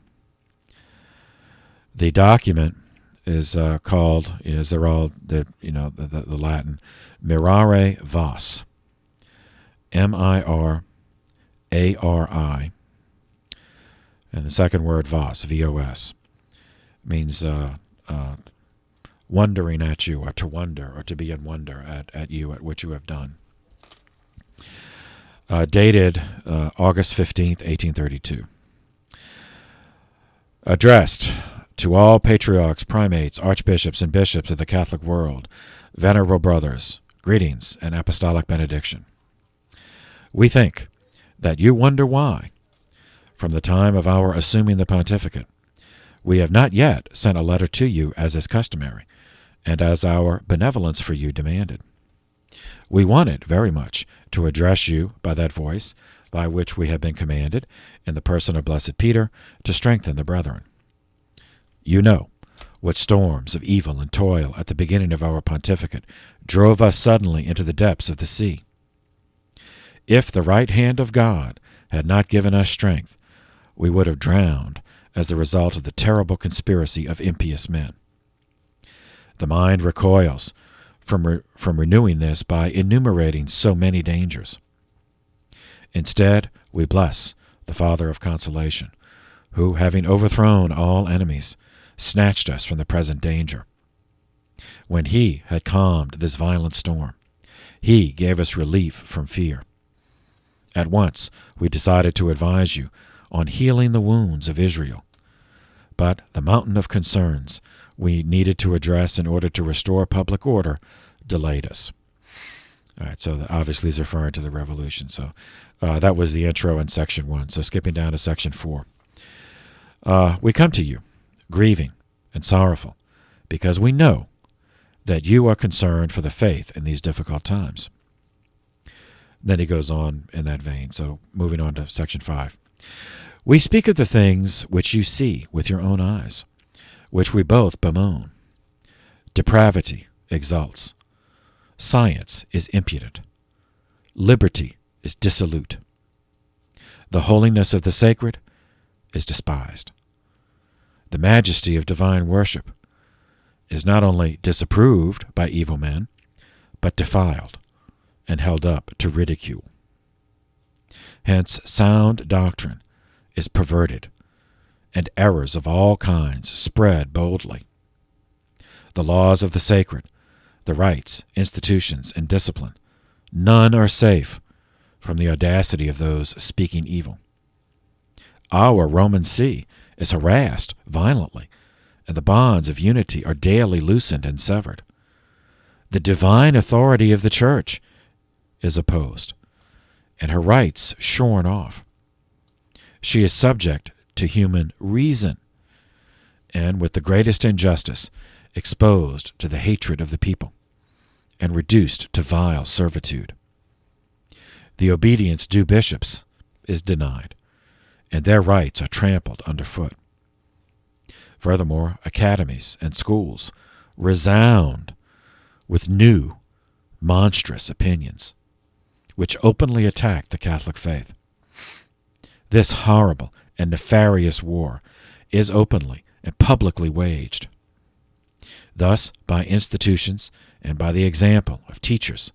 The document is called, as they're all the Latin, Mirare Vos, Mirari, and the second word Vos, Vos, means wondering at you, or to wonder, or to be in wonder at you, at what you have done. Dated August 15th, 1832. Addressed to all patriarchs, primates, archbishops, and bishops of the Catholic world, venerable brothers, greetings and apostolic benediction. We think that you wonder why, from the time of our assuming the pontificate, we have not yet sent a letter to you as is customary, and as our benevolence for you demanded. We wanted very much to address you by that voice by which we have been commanded, in the person of Blessed Peter, to strengthen the brethren. You know what storms of evil and toil at the beginning of our pontificate drove us suddenly into the depths of the sea. If the right hand of God had not given us strength, we would have drowned as the result of the terrible conspiracy of impious men. The mind recoils from renewing this by enumerating so many dangers. Instead, we bless the Father of consolation, who, having overthrown all enemies, snatched us from the present danger. When he had calmed this violent storm, he gave us relief from fear. At once we decided to advise you on healing the wounds of Israel, but the mountain of concerns we needed to address in order to restore public order delayed us. All right, so obviously he's referring to the revolution. So that was the intro in section 1. So skipping down to section 4. We come to you, grieving and sorrowful, because we know that you are concerned for the faith in these difficult times. Then he goes on in that vein. So moving on to section 5. We speak of the things which you see with your own eyes, which we both bemoan. Depravity exults. Science is impudent. Liberty is dissolute. The holiness of the sacred is despised. The majesty of divine worship is not only disapproved by evil men, but defiled and held up to ridicule. Hence, sound doctrine is perverted, and errors of all kinds spread boldly. The laws of the sacred, the rites, institutions, and discipline, none are safe from the audacity of those speaking evil. Our Roman See is harassed violently, and the bonds of unity are daily loosened and severed. The divine authority of the Church is opposed, and her rights shorn off. She is subject to human reason, and with the greatest injustice, exposed to the hatred of the people, and reduced to vile servitude. The obedience due bishops is denied, and their rights are trampled underfoot. Furthermore, academies and schools resound with new, monstrous opinions, which openly attack the Catholic faith. This horrible and nefarious war is openly and publicly waged. Thus, by institutions and by the example of teachers,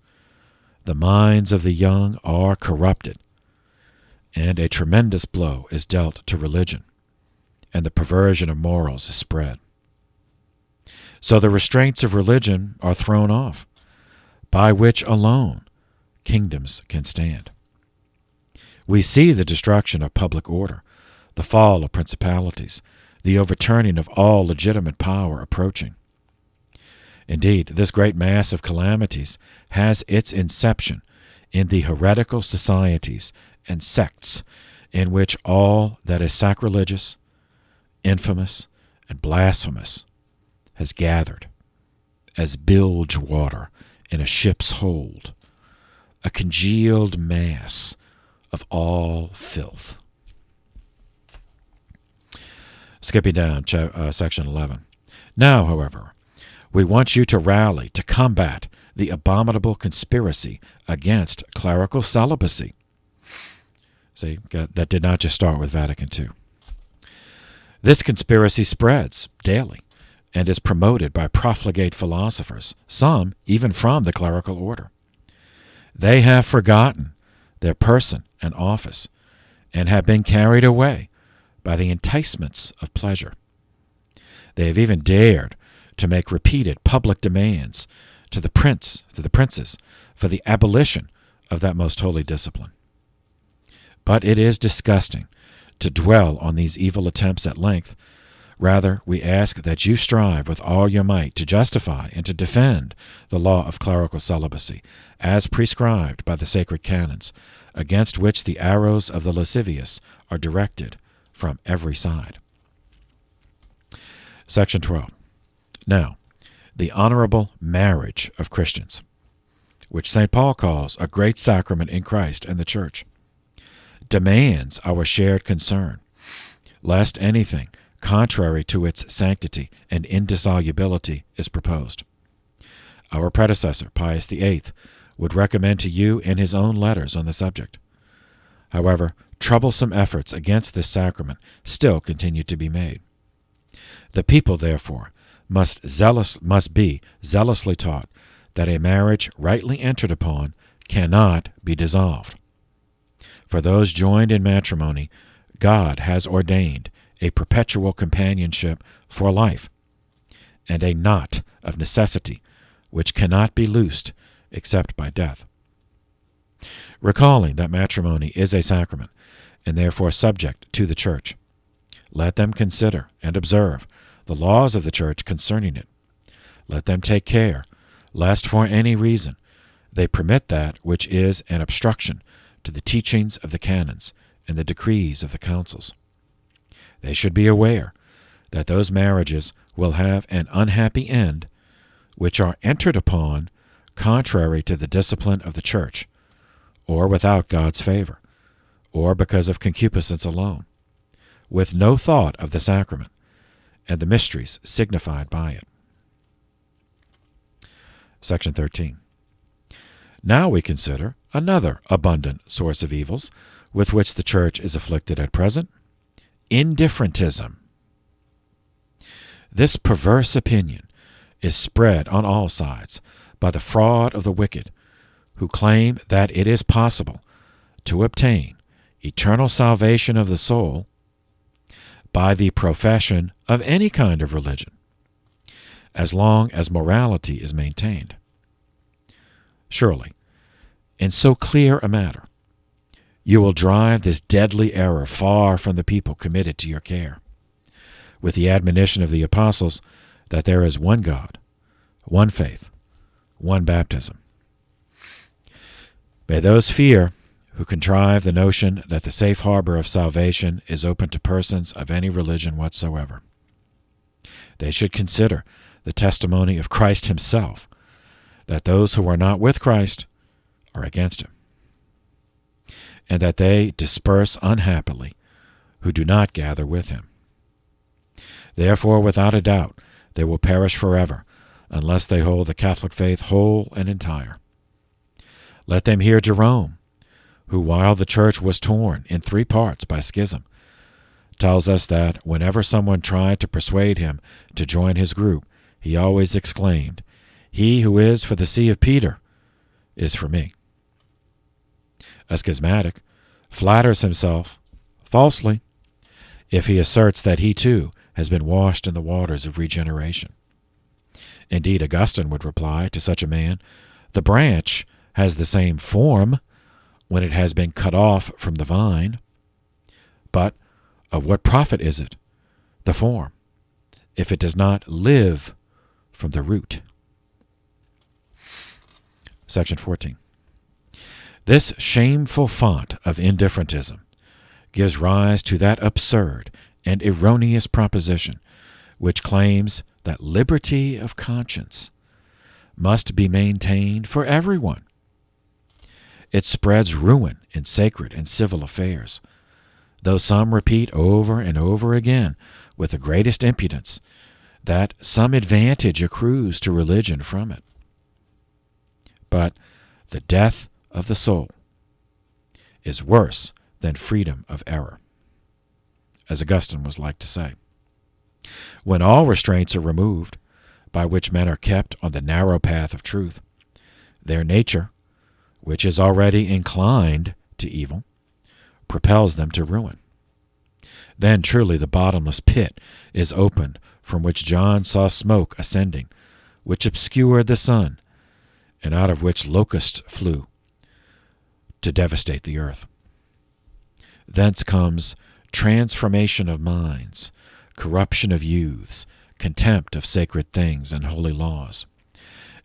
the minds of the young are corrupted, and a tremendous blow is dealt to religion, and the perversion of morals is spread. So the restraints of religion are thrown off, by which alone kingdoms can stand. We see the destruction of public order, the fall of principalities, the overturning of all legitimate power approaching. Indeed, this great mass of calamities has its inception in the heretical societies and sects in which all that is sacrilegious, infamous, and blasphemous has gathered, as bilge water in a ship's hold, a congealed mass of all filth. Skipping down, section 11. Now, however, we want you to rally to combat the abominable conspiracy against clerical celibacy. See, that did not just start with Vatican II. This conspiracy spreads daily and is promoted by profligate philosophers, some even from the clerical order. They have forgotten their person and office and have been carried away by the enticements of pleasure. They have even dared to make repeated public demands to the princes for the abolition of that most holy discipline. But it is disgusting to dwell on these evil attempts at length. Rather, we ask that you strive with all your might to justify and to defend the law of clerical celibacy, as prescribed by the sacred canons, against which the arrows of the lascivious are directed from every side. Section 12. Now, the honorable marriage of Christians, which St. Paul calls a great sacrament in Christ and the Church, demands our shared concern, lest anything contrary to its sanctity and indissolubility is proposed. Our predecessor, Pius VIII, would recommend to you in his own letters on the subject. However, troublesome efforts against this sacrament still continue to be made. The people, therefore, must be zealously taught that a marriage rightly entered upon cannot be dissolved. For those joined in matrimony, God has ordained a perpetual companionship for life, and a knot of necessity which cannot be loosed except by death. Recalling that matrimony is a sacrament, and therefore subject to the Church, let them consider and observe the laws of the Church concerning it. Let them take care, lest for any reason they permit that which is an obstruction to the teachings of the canons and the decrees of the councils. They should be aware that those marriages will have an unhappy end which are entered upon contrary to the discipline of the Church, or without God's favor, or because of concupiscence alone. with no thought of the sacrament and the mysteries signified by it. Section 13. Now we consider another abundant source of evils with which the Church is afflicted at present: indifferentism. This perverse opinion is spread on all sides by the fraud of the wicked, who claim that it is possible to obtain eternal salvation of the soul by the profession of any kind of religion, as long as morality is maintained. Surely, in so clear a matter, you will drive this deadly error far from the people committed to your care, with the admonition of the apostles that there is one God, one faith, one baptism. May those fear who contrive the notion that the safe harbor of salvation is open to persons of any religion whatsoever. They should consider the testimony of Christ himself, that those who are not with Christ are against him, and that they disperse unhappily who do not gather with him. Therefore, without a doubt, they will perish forever, unless they hold the Catholic faith whole and entire. Let them hear Jerome, who, while the Church was torn in 3 parts by schism, tells us that whenever someone tried to persuade him to join his group, he always exclaimed, "He who is for the See of Peter is for me." A schismatic flatters himself, falsely, if he asserts that he too has been washed in the waters of regeneration. Indeed, Augustine would reply to such a man, "The branch has the same form when it has been cut off from the vine, but of what profit is it, the form, if it does not live from the root?" Section 14. This shameful font of indifferentism gives rise to that absurd and erroneous proposition which claims that liberty of conscience must be maintained for everyone. It spreads ruin in sacred and civil affairs, though some repeat over and over again with the greatest impudence that some advantage accrues to religion from it. But the death of the soul is worse than freedom of error, as Augustine was like to say. When all restraints are removed, by which men are kept on the narrow path of truth, their nature, which is already inclined to evil, propels them to ruin. Then truly the bottomless pit is opened from which John saw smoke ascending, which obscured the sun, and out of which locusts flew to devastate the earth. Thence comes transformation of minds, corruption of youths, contempt of sacred things and holy laws.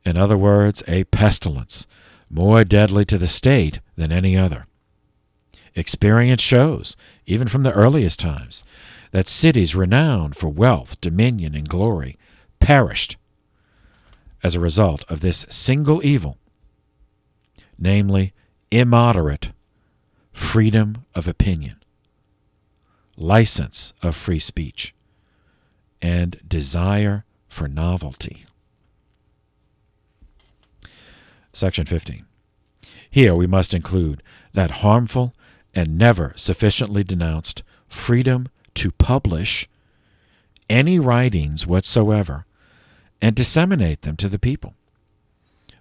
In other words, a pestilence more deadly to the state than any other. Experience shows, even from the earliest times, that cities renowned for wealth, dominion, and glory perished as a result of this single evil, namely immoderate freedom of opinion, license of free speech, and desire for novelty. Section 15. Here we must include that harmful and never sufficiently denounced freedom to publish any writings whatsoever and disseminate them to the people,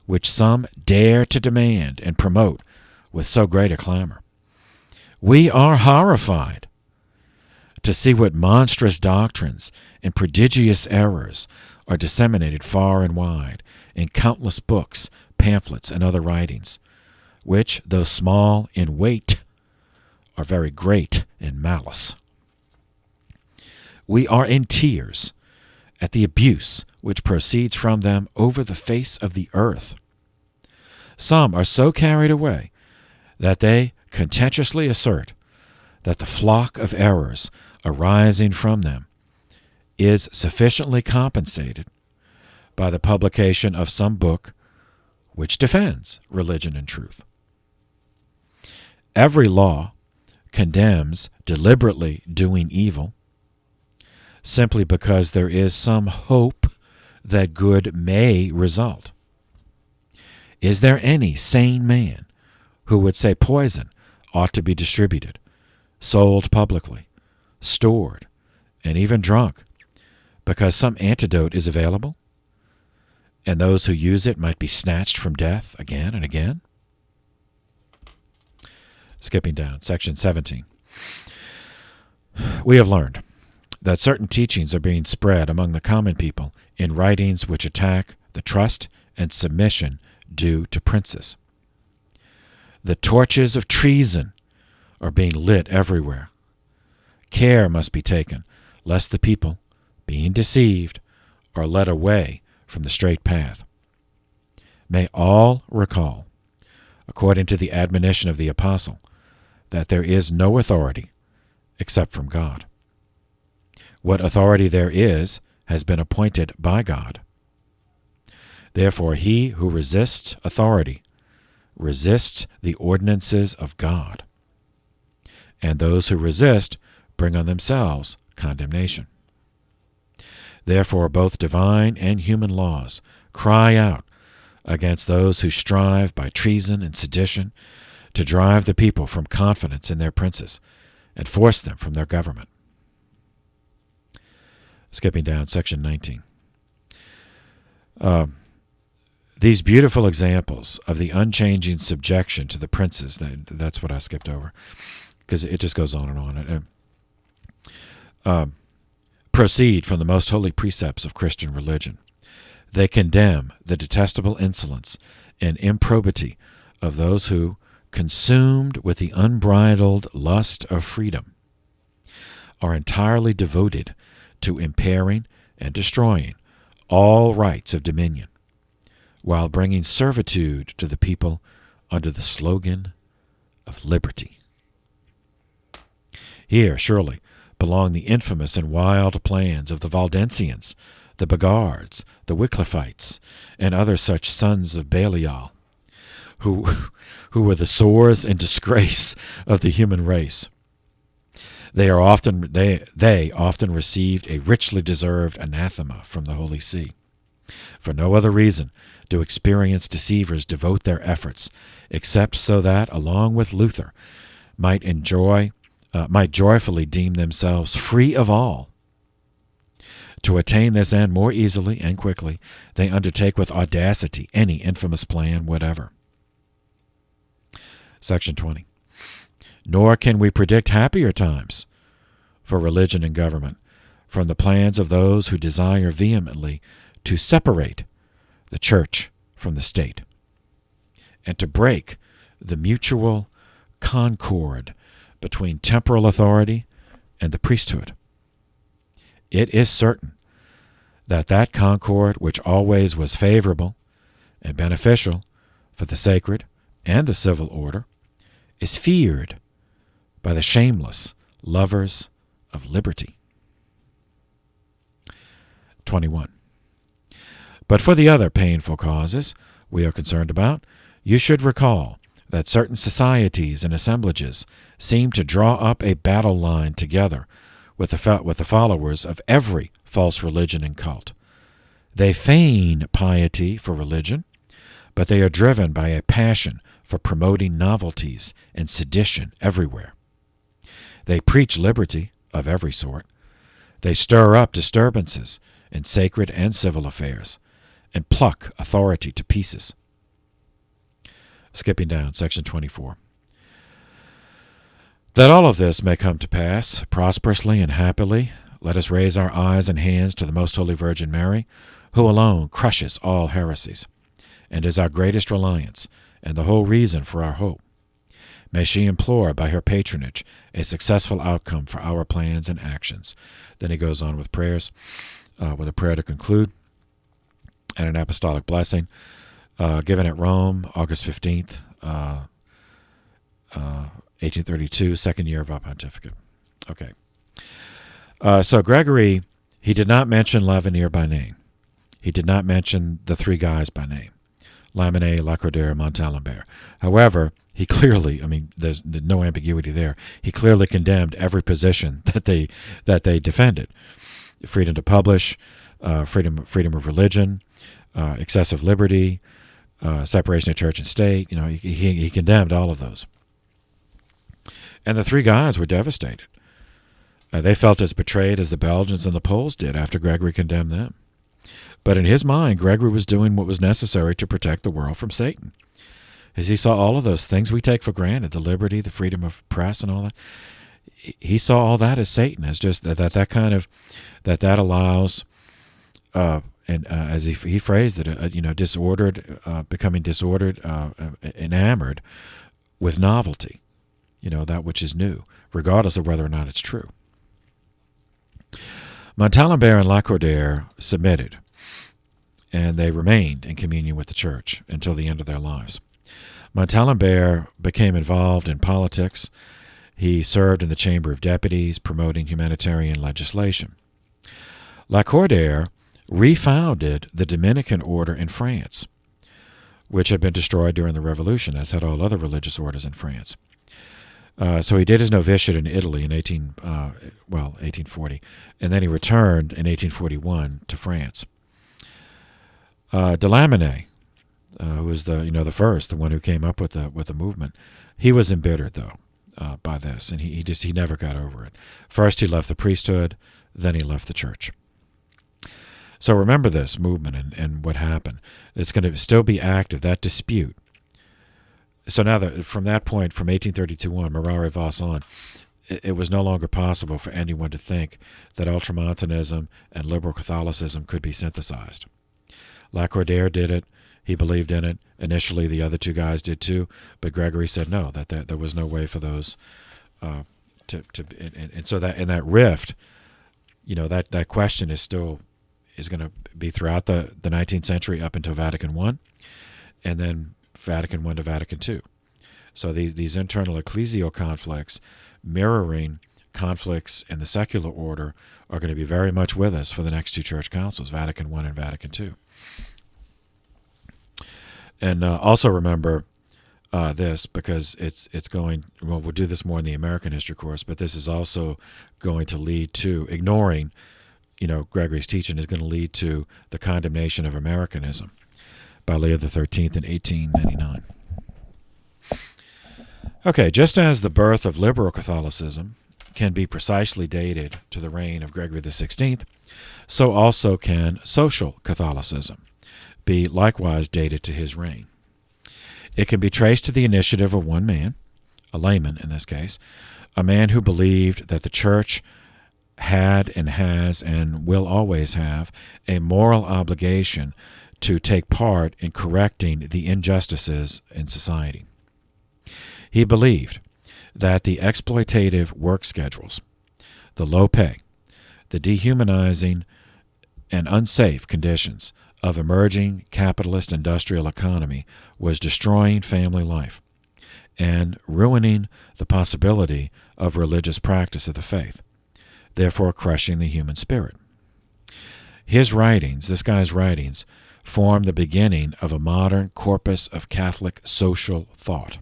which some dare to demand and promote with so great a clamor. We are horrified to see what monstrous doctrines and prodigious errors are disseminated far and wide in countless books, pamphlets, and other writings, which, though small in weight, are very great in malice. We are in tears at the abuse which proceeds from them over the face of the earth. Some are so carried away that they contentiously assert that the flock of errors arising from them is sufficiently compensated by the publication of some book which defends religion and truth. Every law condemns deliberately doing evil simply because there is some hope that good may result? Is there any sane man who would say poison ought to be distributed, sold publicly, stored, and even drunk because some antidote is available, and those who use it might be snatched from death again and again? Skipping down, section 17. We have learned that certain teachings are being spread among the common people in writings which attack the trust and submission due to princes. The torches of treason are being lit everywhere. Care must be taken lest the people, being deceived, are led away from the straight path. May all recall, according to the admonition of the apostle, that there is no authority except from God. What authority there is has been appointed by God. Therefore, he who resists authority resists the ordinances of God, and those who resist bring on themselves condemnation. Therefore, both divine and human laws cry out against those who strive by treason and sedition to drive the people from confidence in their princes and force them from their government. Skipping down, section 19. These beautiful examples of the unchanging subjection to the princes, that's what I skipped over, because it just goes on and on. Proceed from the most holy precepts of Christian religion. They condemn the detestable insolence and improbity of those who, consumed with the unbridled lust of freedom, are entirely devoted to impairing and destroying all rights of dominion, while bringing servitude to the people under the slogan of liberty. Here, surely, belong the infamous and wild plans of the Valdensians, the Begards, the Wycliffites, and other such sons of Belial, who were the sores and disgrace of the human race. They often received a richly deserved anathema from the Holy See. For no other reason do experienced deceivers devote their efforts, except so that, along with Luther, might joyfully deem themselves free of all. To attain this end more easily and quickly, they undertake with audacity any infamous plan whatever. Section 20. Nor can we predict happier times for religion and government from the plans of those who desire vehemently to separate the church from the state and to break the mutual concord between temporal authority and the priesthood. It is certain that concord which always was favorable and beneficial for the sacred and the civil order is feared by the shameless lovers of liberty. 21. But for the other painful causes we are concerned about, you should recall that certain societies and assemblages seem to draw up a battle line together with the followers of every false religion and cult. They feign piety for religion, but they are driven by a passion for promoting novelties and sedition everywhere. They preach liberty of every sort. They stir up disturbances in sacred and civil affairs and pluck authority to pieces. Skipping down, section 24. That all of this may come to pass prosperously and happily, let us raise our eyes and hands to the Most Holy Virgin Mary, who alone crushes all heresies, and is our greatest reliance and the whole reason for our hope. May she implore by her patronage a successful outcome for our plans and actions. Then he goes on with prayers, with a prayer to conclude, and an apostolic blessing, given at Rome, August 15th, 1832, second year of our pontificate. Okay. So Gregory, he did not mention Lavenir by name. He did not mention the three guys by name, Lamennais, Lacordaire, Montalembert. However, He clearly, I mean, there's no ambiguity there. He clearly condemned every position that they defended: freedom to publish, freedom of religion, excessive liberty, separation of church and state. He condemned all of those. And the three guys were devastated. They felt as betrayed as the Belgians and the Poles did after Gregory condemned them. But in his mind, Gregory was doing what was necessary to protect the world from Satan. As he saw all of those things we take for granted, the liberty, the freedom of press and all that, he saw all that as Satan, as just that allows, and as he phrased it, disordered, becoming disordered, enamored with novelty, that which is new, regardless of whether or not it's true. Montelembere and Lacordaire submitted, and they remained in communion with the church until the end of their lives. Montelembere became involved in politics. He served in the Chamber of Deputies, promoting humanitarian legislation. Lacordaire refounded the Dominican order in France, which had been destroyed during the Revolution, as had all other religious orders in France. So he did his novitiate in Italy in 1840, and then he returned in 1841 to France. Delamine, who was the one who came up with the movement, he was embittered though by this, and he never got over it. First he left the priesthood, then he left the church. So remember this movement and what happened. It's going to still be active, that dispute. So now from that point, from 1832 on, Morare Vos on, it was no longer possible for anyone to think that Ultramontanism and liberal Catholicism could be synthesized. Lacordaire did it. He believed in it. Initially, the other two guys did too, but Gregory said no, that there was no way for those and so that in that rift, that question is going to be throughout the 19th century up until Vatican I, and then Vatican I to Vatican II. So these internal ecclesial conflicts, mirroring conflicts in the secular order, are going to be very much with us for the next two church councils, Vatican I and Vatican II. And also remember this, because it's going, well, we'll do this more in the American history course, but this is also going to lead to, ignoring, Gregory's teaching, is going to lead to the condemnation of Americanism by Leo XIII in 1899. Okay, just as the birth of liberal Catholicism can be precisely dated to the reign of Gregory XVI, so also can social Catholicism be likewise dated to his reign. It can be traced to the initiative of one man, a layman in this case, a man who believed that the church had and has and will always have a moral obligation to take part in correcting the injustices in society. He believed that the exploitative work schedules, the low pay, the dehumanizing and unsafe conditions of emerging capitalist industrial economy was destroying family life and ruining the possibility of religious practice of the faith, therefore crushing the human spirit. His writings, this guy's writings, form the beginning of a modern corpus of Catholic social thought.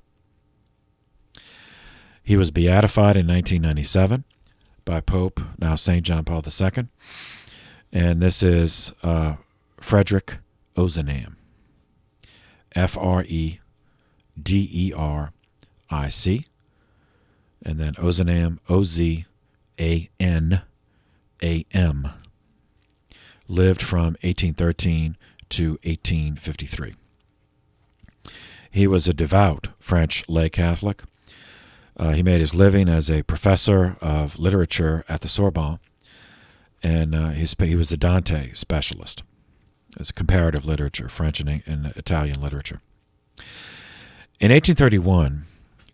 He was beatified in 1997 by Pope, now St. John Paul II, and this is Frederick Ozanam, Frederic, and then Ozanam, Ozanam, lived from 1813 to 1853. He was a devout French lay Catholic. He made his living as a professor of literature at the Sorbonne, and he was a Dante specialist. It's comparative literature, French and Italian literature. In 1831,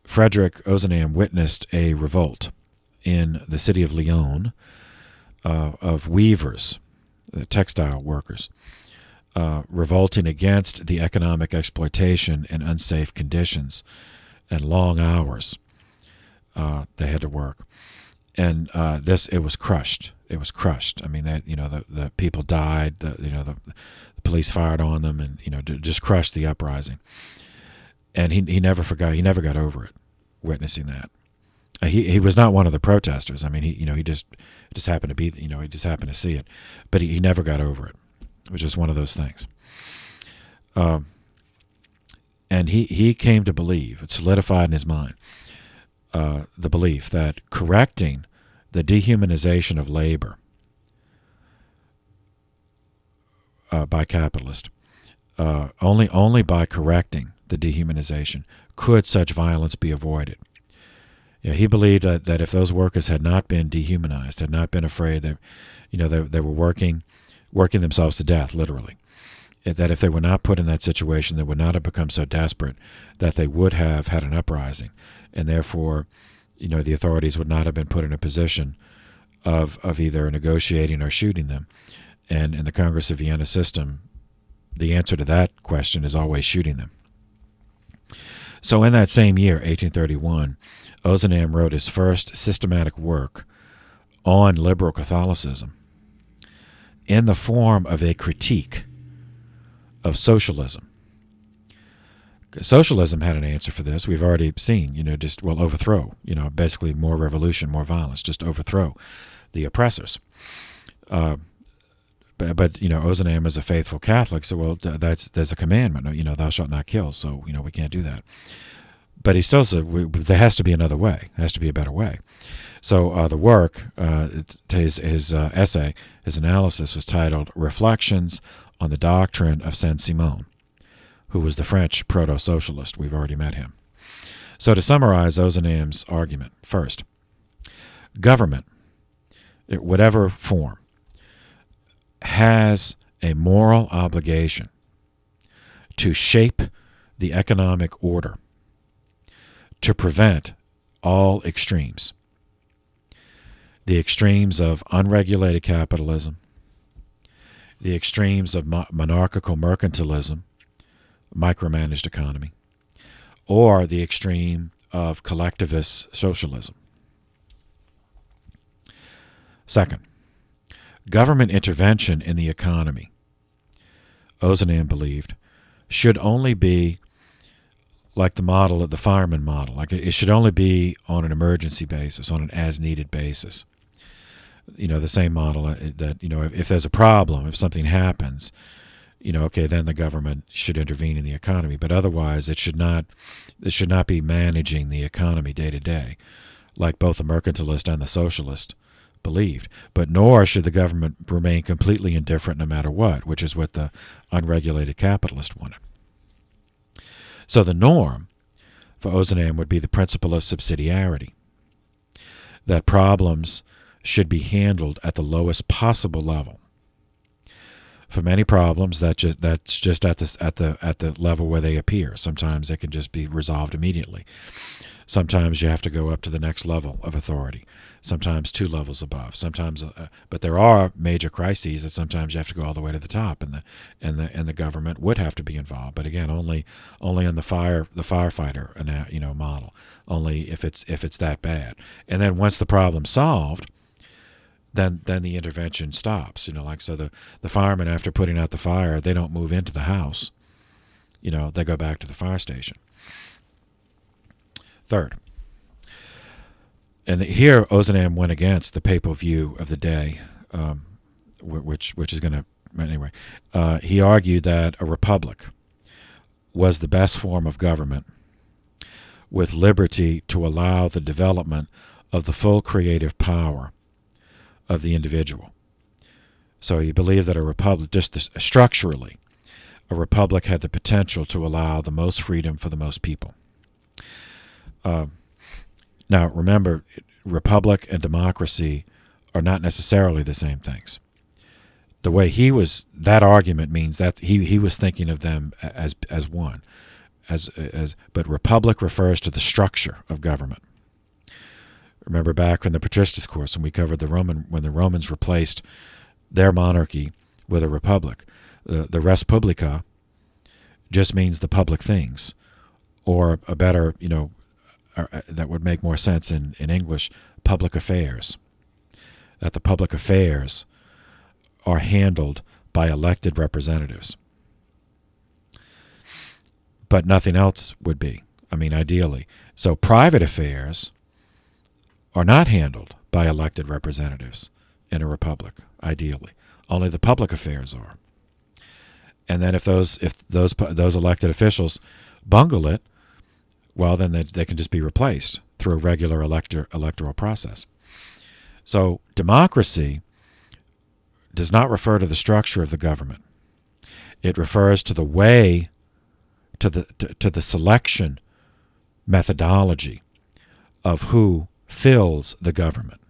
Frederick Ozanam witnessed a revolt in the city of Lyon of weavers, the textile workers, revolting against the economic exploitation and unsafe conditions and long hours they had to work. And it was crushed. It was crushed. I mean, the people died. The police fired on them, and just crushed the uprising. And he never forgot. He never got over it, witnessing that. He was not one of the protesters. I mean, he just happened to be, he just happened to see it, but he never got over it. It was just one of those things. And he came to believe, it solidified in his mind, the belief that correcting the dehumanization of labor by capitalists, only by correcting the dehumanization could such violence be avoided. He believed that if those workers had not been dehumanized, had not been afraid that, they were working themselves to death, literally, that if they were not put in that situation, they would not have become so desperate that they would have had an uprising, and therefore, the authorities would not have been put in a position of either negotiating or shooting them. And in the Congress of Vienna system, the answer to that question is always shooting them. So in that same year, 1831, Ozanam wrote his first systematic work on liberal Catholicism in the form of a critique of socialism. Socialism had an answer for this. We've already seen, overthrow, basically more revolution, more violence, just overthrow the oppressors. But Ozanam, as a faithful Catholic, said, well, there's a commandment, thou shalt not kill, so, we can't do that. But he still said there has to be another way. There has to be a better way. So the work, his essay, his analysis was titled Reflections on the Doctrine of Saint-Simon, who was the French proto-socialist. We've already met him. So to summarize Ozanam's argument, first, government, whatever form, has a moral obligation to shape the economic order to prevent all extremes. The extremes of unregulated capitalism, the extremes of monarchical mercantilism, micromanaged economy, or the extreme of collectivist socialism. Second, government intervention in the economy, Ozanam believed, should only be like the model of the fireman model. Like it should only be on an emergency basis, on an as-needed basis. The same model that, if there's a problem, if something happens, then the government should intervene in the economy. But otherwise, it should not be managing the economy day to day, like both the mercantilist and the socialist believed. But nor should the government remain completely indifferent no matter what, which is what the unregulated capitalist wanted. So the norm for Ozanam would be the principle of subsidiarity, that problems should be handled at the lowest possible level. For many problems, that's just at the level where they appear. Sometimes they can just be resolved immediately. Sometimes you have to go up to the next level of authority. Sometimes 2 levels above. Sometimes, but there are major crises that sometimes you have to go all the way to the top, and the government would have to be involved. But again, only in the firefighter model. Only if it's that bad. And then once the problem's solved, then the intervention stops. So the firemen, after putting out the fire, they don't move into the house. They go back to the fire station. Third, and here Ozanam went against the papal view of the day, which is going to, anyway. He argued that a republic was the best form of government, with liberty to allow the development of the full creative power of the individual. So he believed that a republic, just structurally, a republic had the potential to allow the most freedom for the most people. Now, remember, republic and democracy are not necessarily the same things. The way that argument means that he was thinking of them as one, but republic refers to the structure of government. Remember back in the Patristus course when we covered when the Romans replaced their monarchy with a republic, the res publica just means the public things, or a better, that would make more sense in English, public affairs. That the public affairs are handled by elected representatives. but nothing else would be. I mean, ideally. So private affairs are not handled by elected representatives in a republic, ideally. Only the public affairs are. And then if those elected officials bungle it, well, then they can just be replaced through a regular electoral process. So democracy does not refer to the structure of the government. It refers to the way, to the selection methodology of who fills the government.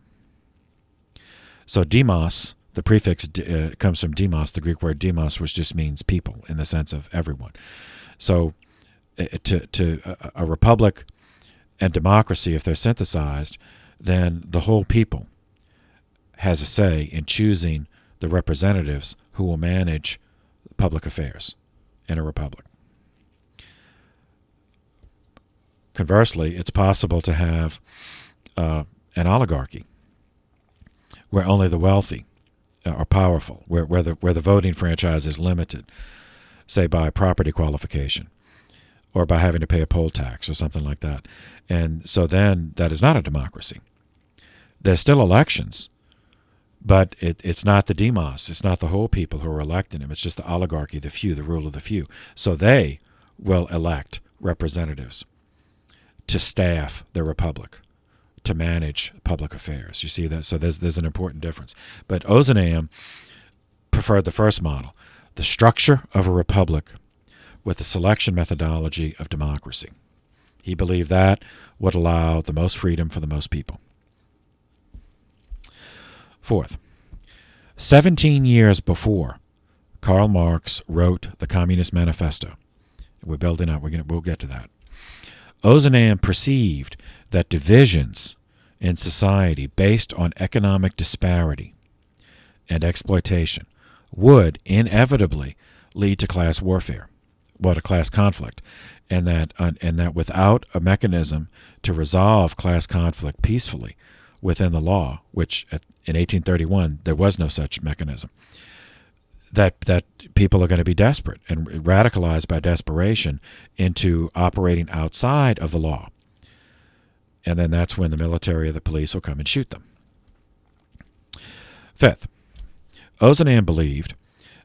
So demos, the prefix comes from demos, the Greek word demos, which just means people in the sense of everyone. So to a republic and democracy, if they're synthesized, then the whole people has a say in choosing the representatives who will manage public affairs in a republic. Conversely, it's possible to have an oligarchy where only the wealthy are powerful, where the voting franchise is limited, say by property qualification or by having to pay a poll tax or something like that. And so then that is not a democracy. There's still elections, but it's not the demos. It's not the whole people who are electing them. It's just the oligarchy, the few, the rule of the few. So they will elect representatives to staff the republic, to manage public affairs. You see that? So there's an important difference. But Ozanam preferred the first model, the structure of a republic with the selection methodology of democracy. He believed that would allow the most freedom for the most people. Fourth, 17 years before Karl Marx wrote the Communist Manifesto, we're building up, we'll get to that, Ozanam perceived that divisions in society based on economic disparity and exploitation would inevitably lead to class warfare, to class conflict, and that without a mechanism to resolve class conflict peacefully within the law, which in 1831 there was no such mechanism, that people are going to be desperate and radicalized by desperation into operating outside of the law. And then that's when the military or the police will come and shoot them. Fifth, Ozanam believed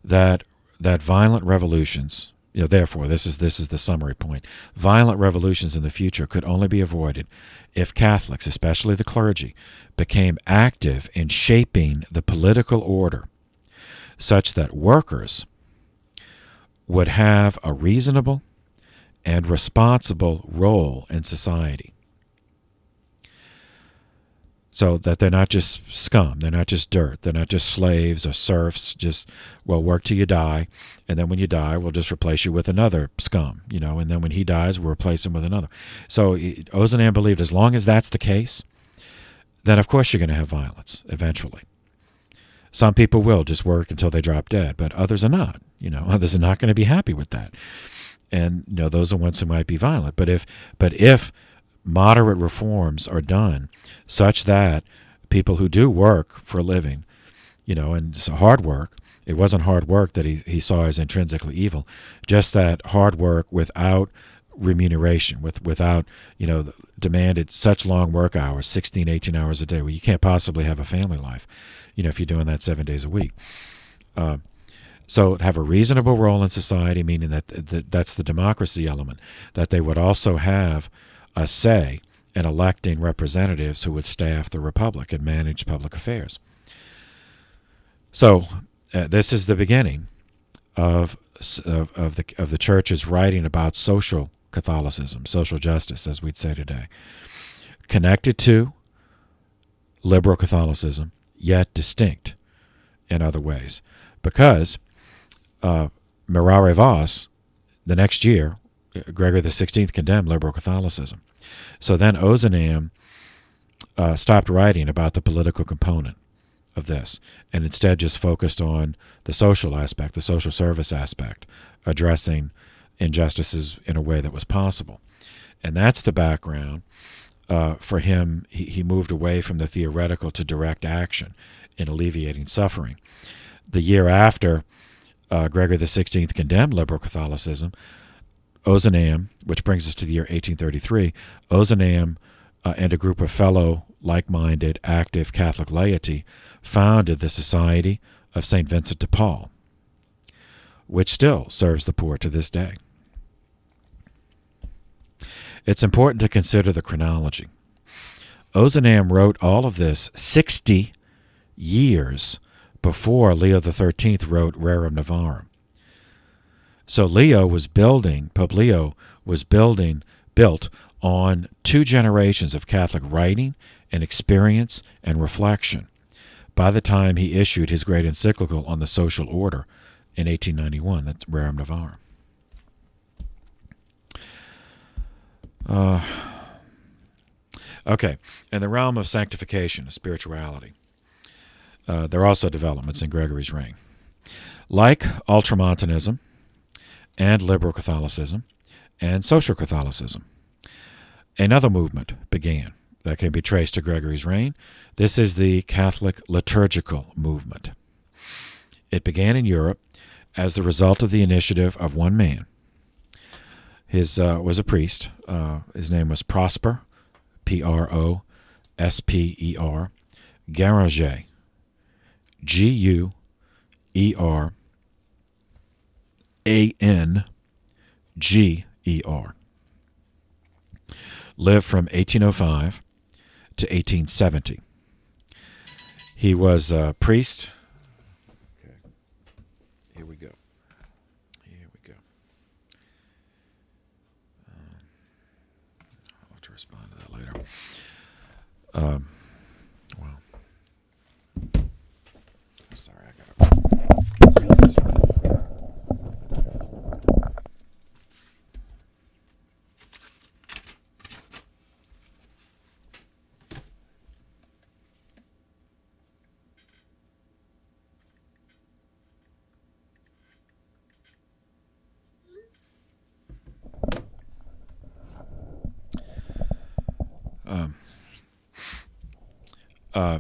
that violent revolutions, therefore, this is the summary point, violent revolutions in the future could only be avoided if Catholics, especially the clergy, became active in shaping the political order such that workers would have a reasonable and responsible role in society. So that they're not just scum, they're not just dirt, they're not just slaves or serfs, just, work till you die, and then when you die, we'll just replace you with another scum, and then when he dies, we'll replace him with another. So Ozanam believed as long as that's the case, then of course you're going to have violence eventually. Some people will just work until they drop dead, but others are not. Others are not going to be happy with that. And those are ones who might be violent. But if moderate reforms are done such that people who do work for a living, and it's hard work, it wasn't hard work that he saw as intrinsically evil, just that hard work without remuneration, without, demanded such long work hours, 16, 18 hours a day, where you can't possibly have a family life, if you're doing that 7 days a week. So have a reasonable role in society, meaning that's the democracy element, that they would also have a say in electing representatives who would staff the republic and manage public affairs. So this is the beginning of the church's writing about social Catholicism, social justice, as we'd say today, connected to liberal Catholicism, yet distinct in other ways. Because Mirare Vos, the next year, Gregory XVI condemned liberal Catholicism. So then Ozanam stopped writing about the political component of this and instead just focused on the social aspect, the social service aspect, addressing injustices in a way that was possible. And that's the background. For him, he moved away from the theoretical to direct action in alleviating suffering. The year after Gregory XVI condemned liberal Catholicism, Ozanam, which brings us to the year 1833, Ozanam and a group of fellow like-minded, active Catholic laity founded the Society of St. Vincent de Paul, which still serves the poor to this day. It's important to consider the chronology. Ozanam wrote all of this 60 years before Leo XIII wrote Rerum Novarum. So Pope Leo was built on 2 generations of Catholic writing and experience and reflection by the time he issued his great encyclical on the social order in 1891. That's Rerum Novarum. Okay, in the realm of sanctification, spirituality, there are also developments in Gregory's reign. Like Ultramontanism and liberal Catholicism and social Catholicism, another movement began that can be traced to Gregory's reign. This is the Catholic Liturgical Movement. It began in Europe as the result of the initiative of one man. His was a priest. His name was Prosper, Prosper, Guéranger, Gueranger, lived from 1805 to 1870. He was a priest. Okay. Here we go. I'll have to respond to that later. Well, sorry, I got it.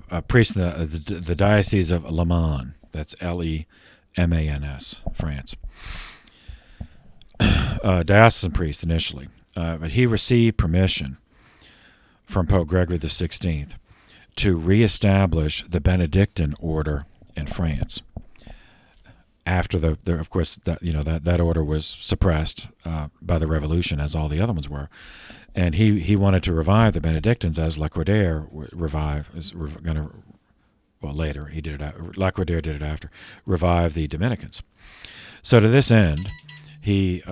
A priest in the Diocese of Le Mans, that's Lemans, France. Diocesan priest initially, but he received permission from Pope Gregory XVI to reestablish the Benedictine order in France. After that order was suppressed by the Revolution, as all the other ones were, and he wanted to revive the Benedictines as Lacordaire later he did it. Lacordaire did it after, revive the Dominicans. So to this end, he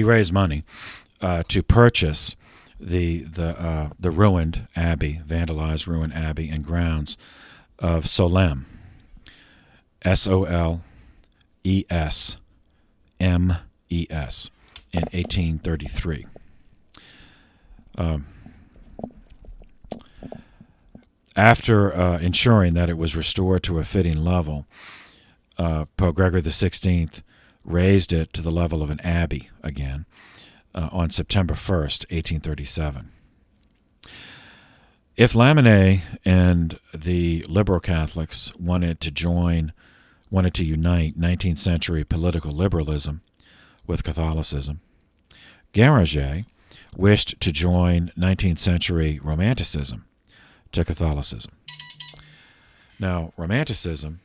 raised money to purchase the ruined abbey, vandalized ruined abbey and grounds of Solesmes, Solesmes, in 1833. After ensuring that it was restored to a fitting level, Pope Gregory XVI raised it to the level of an abbey again on September 1st, 1837. If Lamennais and the liberal Catholics wanted to unite 19th century political liberalism with Catholicism, Guéranger wished to join 19th century Romanticism to Catholicism. Now, Romanticism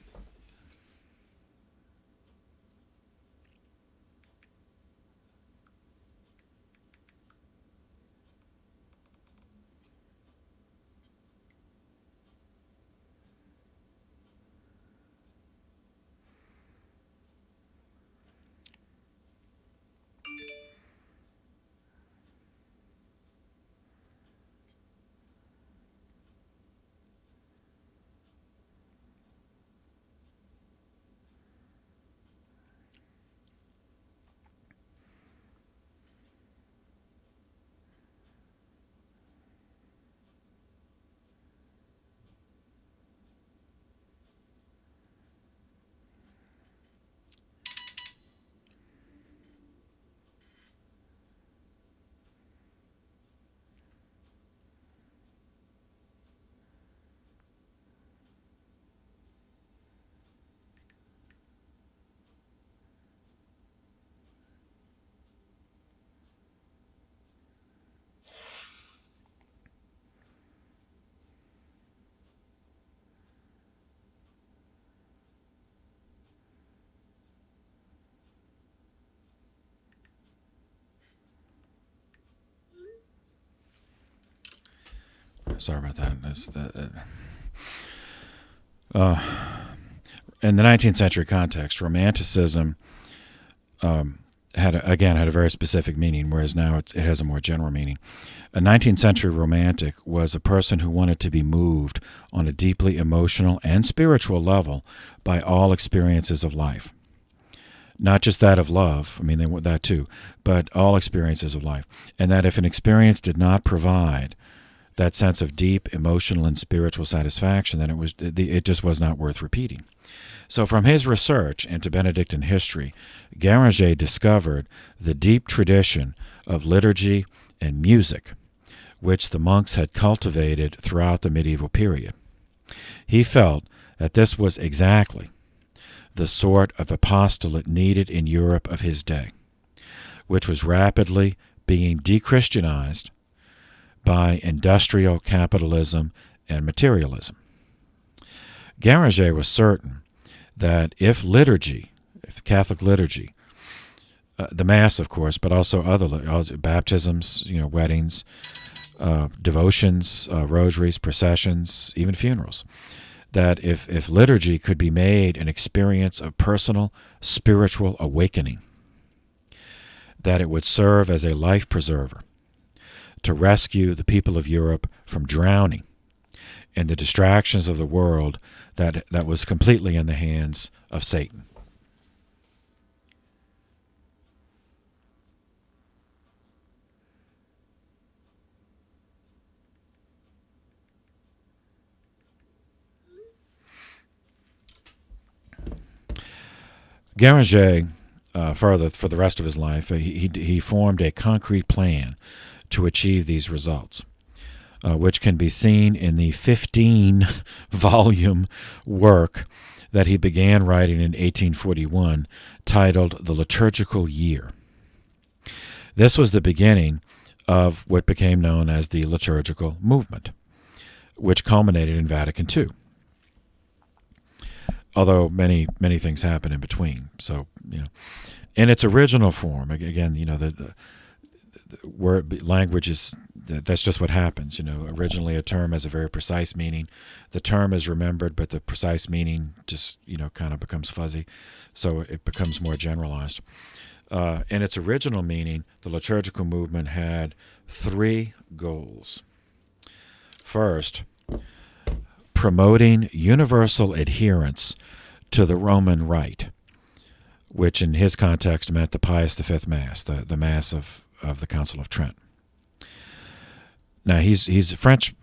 Sorry about that. In the 19th century context, Romanticism had a very specific meaning, whereas now it has a more general meaning. A 19th century Romantic was a person who wanted to be moved on a deeply emotional and spiritual level by all experiences of life. Not just that of love, I mean, they want that too, but all experiences of life. And that if an experience did not provide that sense of deep emotional and spiritual satisfaction, then it just was not worth repeating. So from his research into Benedictine history, Guéranger discovered the deep tradition of liturgy and music, which the monks had cultivated throughout the medieval period. He felt that this was exactly the sort of apostolate needed in Europe of his day, which was rapidly being de-Christianized by industrial capitalism and materialism. Guéranger was certain that if Catholic liturgy, the Mass, of course, but also other baptisms, weddings, devotions, rosaries, processions, even funerals, that if liturgy could be made an experience of personal spiritual awakening, that it would serve as a life preserver to rescue the people of Europe from drowning in the distractions of the world that was completely in the hands of Satan. Guéranger, further, for the rest of his life, he formed a concrete plan to achieve these results, which can be seen in the 15-volume work that he began writing in 1841, titled The Liturgical Year. This was the beginning of what became known as the Liturgical Movement, which culminated in Vatican II. Although many things happen in between. So, in its original form, again, the word language is, that's just what happens. Originally a term has a very precise meaning. The term is remembered, but the precise meaning just, kind of becomes fuzzy. So it becomes more generalized. In its original meaning, the liturgical movement had three goals. First, promoting universal adherence to the Roman Rite, which in his context meant the Pius V Mass, the Mass of the Council of Trent. Now, he's a French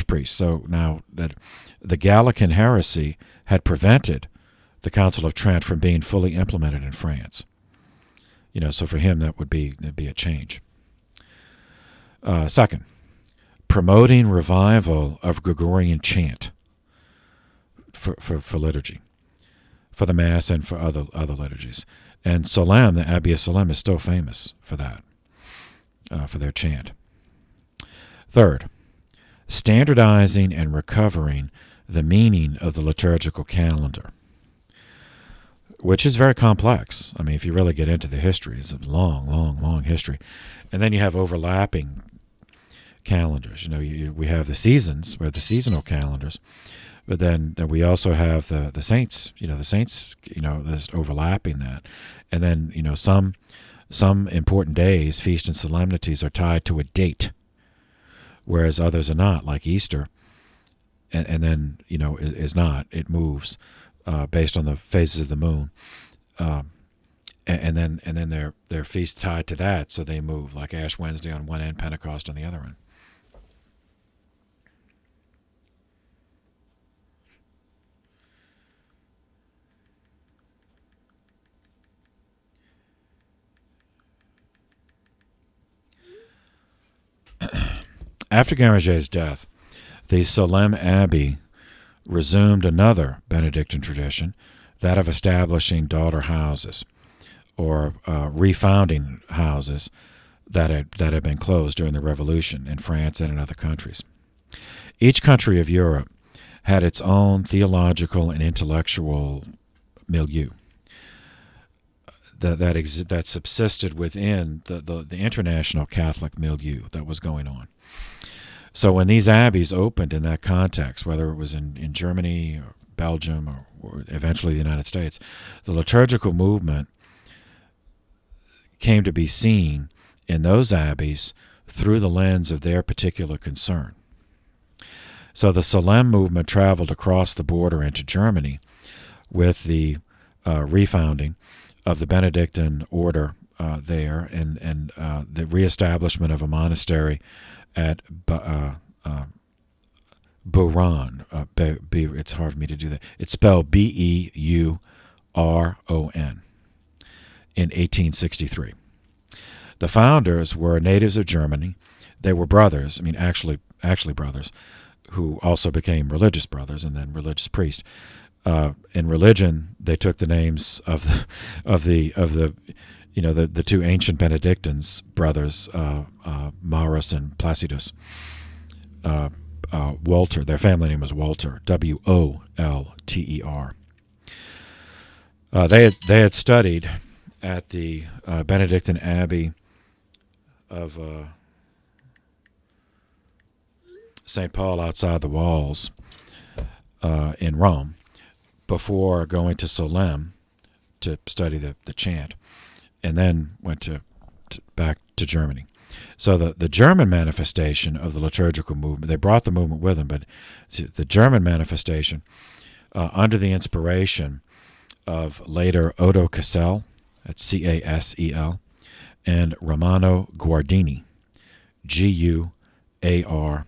priest, so now that the Gallican heresy had prevented the Council of Trent from being fully implemented in France. So for him that'd be a change. Second, promoting revival of Gregorian chant for liturgy, for the Mass and for other liturgies. And Salem, the Abbey of Salem, is still famous for that, for their chant. Third, standardizing and recovering the meaning of the liturgical calendar, which is very complex. I mean, if you really get into the history, it's a long history. And then you have overlapping calendars. We have the seasons, we have the seasonal calendars, but then we also have the saints. The saints. There's overlapping that, and then some important days, feasts and solemnities are tied to a date, whereas others are not, like Easter, and then is not. It moves based on the phases of the moon, and then their feast tied to that, so they move, like Ash Wednesday on one end, Pentecost on the other end. After Guéranger's death, the Salem Abbey resumed another Benedictine tradition, that of establishing daughter houses, or refounding houses that had been closed during the Revolution in France and in other countries. Each country of Europe had its own theological and intellectual milieu that subsisted within the international Catholic milieu that was going on. So when these abbeys opened in that context, whether it was in Germany or Belgium or eventually the United States, the liturgical movement came to be seen in those abbeys through the lens of their particular concern. So the Salem movement traveled across the border into Germany with the refounding of the Benedictine order there and the reestablishment of a monastery at Beuron. It's hard for me to do that. It's spelled Beuron in 1863. The founders were natives of Germany. They were brothers, actually brothers, who also became religious brothers and then religious priests. In religion, they took the names of the two ancient Benedictines brothers, Maurus and Placidus. Walter, their family name was Walter, Wolter. They had studied at the Benedictine Abbey of St. Paul outside the walls in Rome before going to Salem to study the chant, and then went back to Germany. So the German manifestation of the liturgical movement, they brought the movement with them, but the German manifestation, under the inspiration of later Odo Casel, that's Casel, and Romano Guardini, Guardini,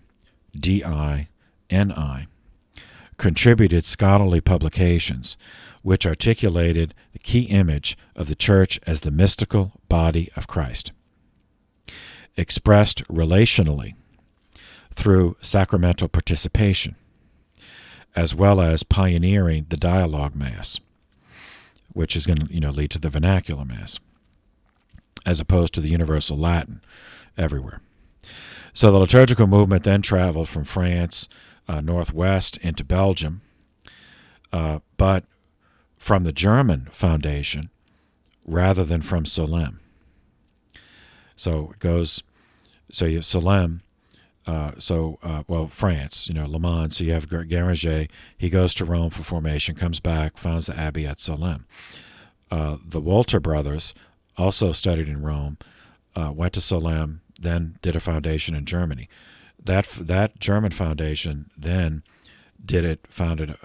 contributed scholarly publications which articulated the key image of the Church as the mystical body of Christ, expressed relationally through sacramental participation, as well as pioneering the dialogue Mass, which is going to lead to the vernacular Mass, as opposed to the universal Latin everywhere. So the liturgical movement then traveled from France northwest into Belgium, but from the German foundation rather than from Salem. So it goes, so you have Salem, France, Le Mans. So you have Guéranger. He goes to Rome for formation, comes back, founds the abbey at Salem. The Walter brothers also studied in Rome, went to Salem, then did a foundation in Germany. That German foundation then founded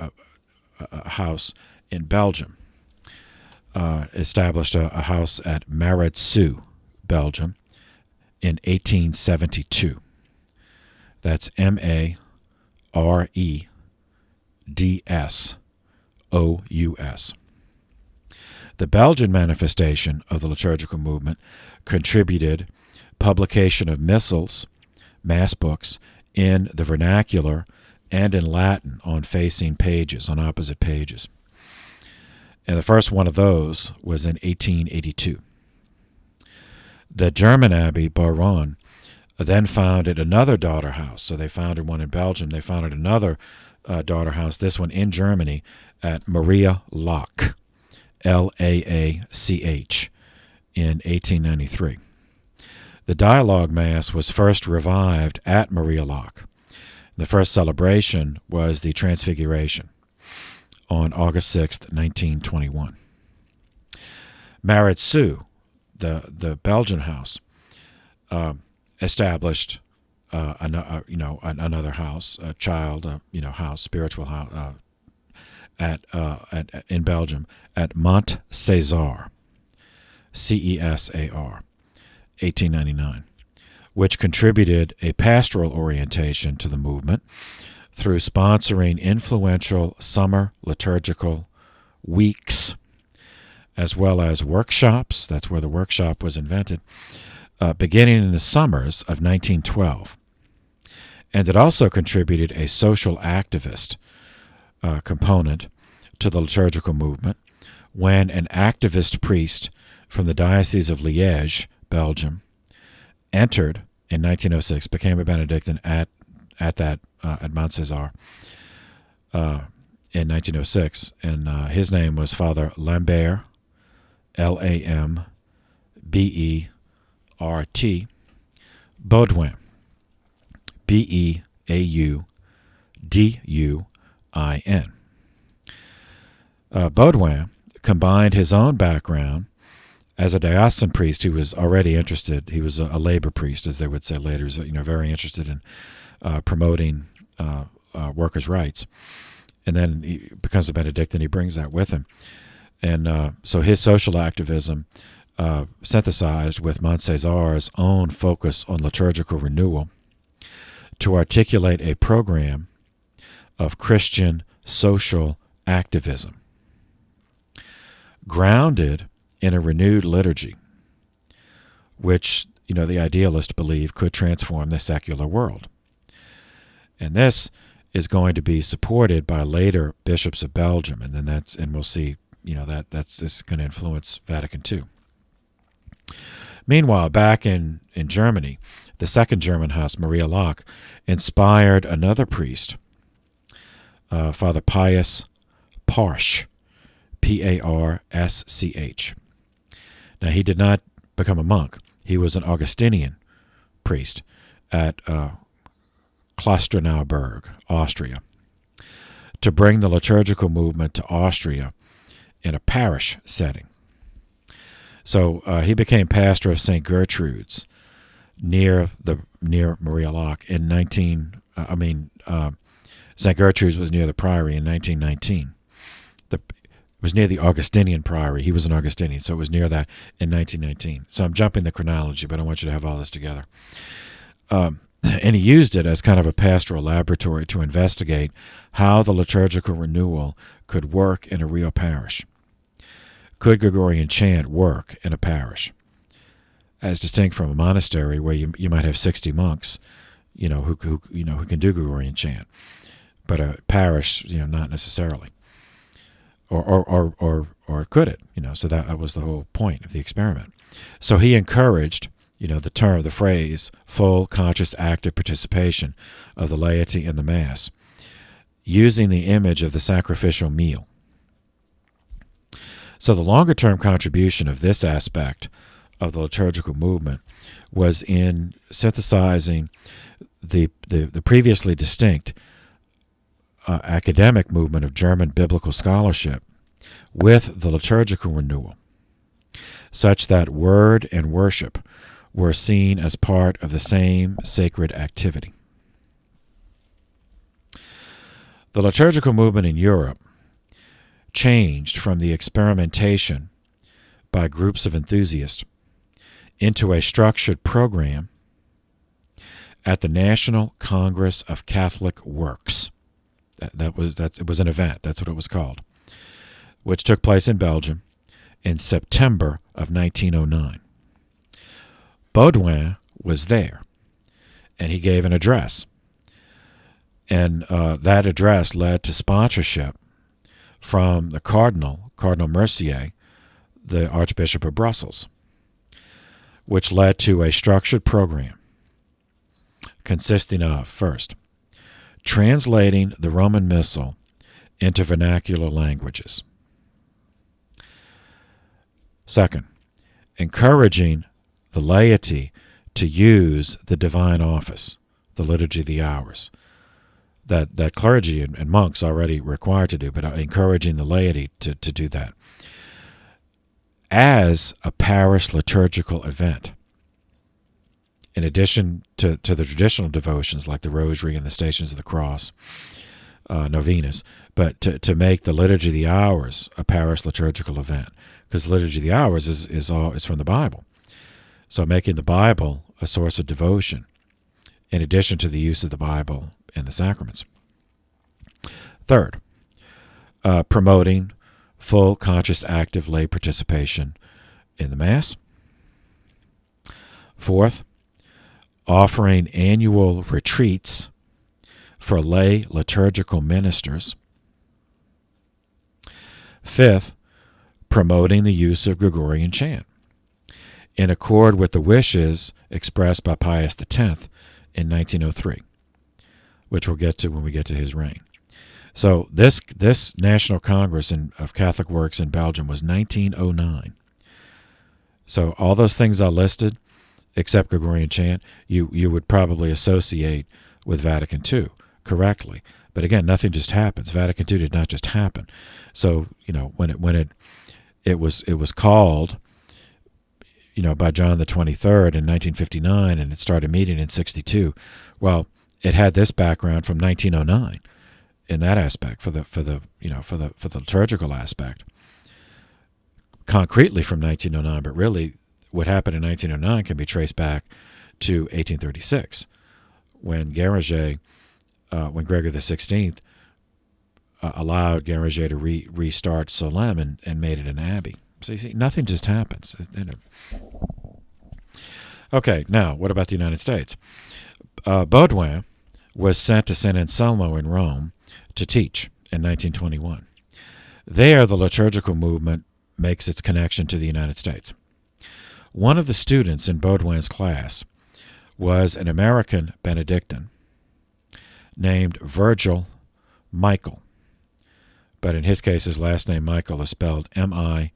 a house in Belgium, established a house at Maretsu, Belgium, in 1872. That's Maredsous. The Belgian manifestation of the liturgical movement contributed publication of missals, mass books, in the vernacular and in Latin on facing pages, on opposite pages. And the first one of those was in 1882. The German abbey, Beuron, then founded another daughter house. So they founded one in Belgium. They founded another daughter house, this one in Germany, at Maria Laach, Laach, in 1893. The dialogue Mass was first revived at Maria Laach. The first celebration was the Transfiguration on August 6, 1921. Maretsu, the Belgian house, established another house, a child, house, spiritual house, in Belgium at Mont César, Cesar, 1899, which contributed a pastoral orientation to the movement through sponsoring influential summer liturgical weeks, as well as workshops. That's where the workshop was invented, beginning in the summers of 1912. And it also contributed a social activist component to the liturgical movement when an activist priest from the Diocese of Liège, Belgium, entered in 1906, became a Benedictine at Mont César in 1906, and his name was Father Lambert, Lambert Baudouin, Beaudouin. Baudouin combined his own background as a diocesan priest who was already interested. He was a labor priest, as they would say later. He was, very interested in promoting workers' rights. And then he becomes a Benedictine. He brings that with him. And so his social activism synthesized with Montcésar's own focus on liturgical renewal to articulate a program of Christian social activism grounded in a renewed liturgy, which, the idealists believe could transform the secular world. And this is going to be supported by later bishops of Belgium, and then we'll see, that's going to influence Vatican II. Meanwhile, back in Germany, the second German house, Maria Lach, inspired another priest, Father Pius Parsch, Parsch. Now, he did not become a monk. He was an Augustinian priest at Klosterneuburg, Austria, to bring the liturgical movement to Austria in a parish setting. So he became pastor of St. Gertrude's near Maria Lach in St. Gertrude's was near the Priory in 1919. It was near the Augustinian Priory. He was an Augustinian, so it was near that in 1919. So I'm jumping the chronology, but I want you to have all this together. And he used it as kind of a pastoral laboratory to investigate how the liturgical renewal could work in a real parish. Could Gregorian chant work in a parish, as distinct from a monastery where you might have 60 monks, who can do Gregorian chant, but a parish, not necessarily. Or could it? So that was the whole point of the experiment. So he encouraged, the phrase, full, conscious, active participation of the laity in the Mass, using the image of the sacrificial meal. So the longer-term contribution of this aspect of the liturgical movement was in synthesizing the previously distinct academic movement of German biblical scholarship with the liturgical renewal, such that word and worship were seen as part of the same sacred activity. The liturgical movement in Europe changed from the experimentation by groups of enthusiasts into a structured program at the National Congress of Catholic Works. It was an event, that's what it was called, which took place in Belgium in September of 1909. Baudouin was there, and he gave an address. And that address led to sponsorship from the Cardinal Mercier, the Archbishop of Brussels, which led to a structured program consisting of, first, translating the Roman Missal into vernacular languages. Second, encouraging the laity to use the divine office, the Liturgy of the Hours, that clergy and monks already required to do, but encouraging the laity to do that as a parish liturgical event, in addition to the traditional devotions like the Rosary and the Stations of the Cross, novenas, but to make the Liturgy of the Hours a parish liturgical event, because the Liturgy of the Hours is from the Bible. So making the Bible a source of devotion, in addition to the use of the Bible and the sacraments. Third, promoting full, conscious, active lay participation in the Mass. Fourth, offering annual retreats for lay liturgical ministers. Fifth, promoting the use of Gregorian chant, in accord with the wishes expressed by Pius X in 1903, which we'll get to when we get to his reign. So this National Congress of Catholic Works in Belgium was 1909. So all those things I listed, except Gregorian chant, you would probably associate with Vatican II correctly. But again, nothing just happens. Vatican II did not just happen. So, when it was called, by John the 23rd in 1959, and it started meeting in 62. Well, it had this background from 1909 in that aspect for the liturgical aspect. Concretely from 1909, but really what happened in 1909 can be traced back to 1836 when Gregory XVI allowed Guéranger to restart Solesmes and made it an abbey. So you see, nothing just happens. Okay, now, what about the United States? Baudouin was sent to St. Anselmo in Rome to teach in 1921. There, the liturgical movement makes its connection to the United States. One of the students in Baudouin's class was an American Benedictine named Virgil Michael. But in his case, his last name, Michael, is spelled Michel.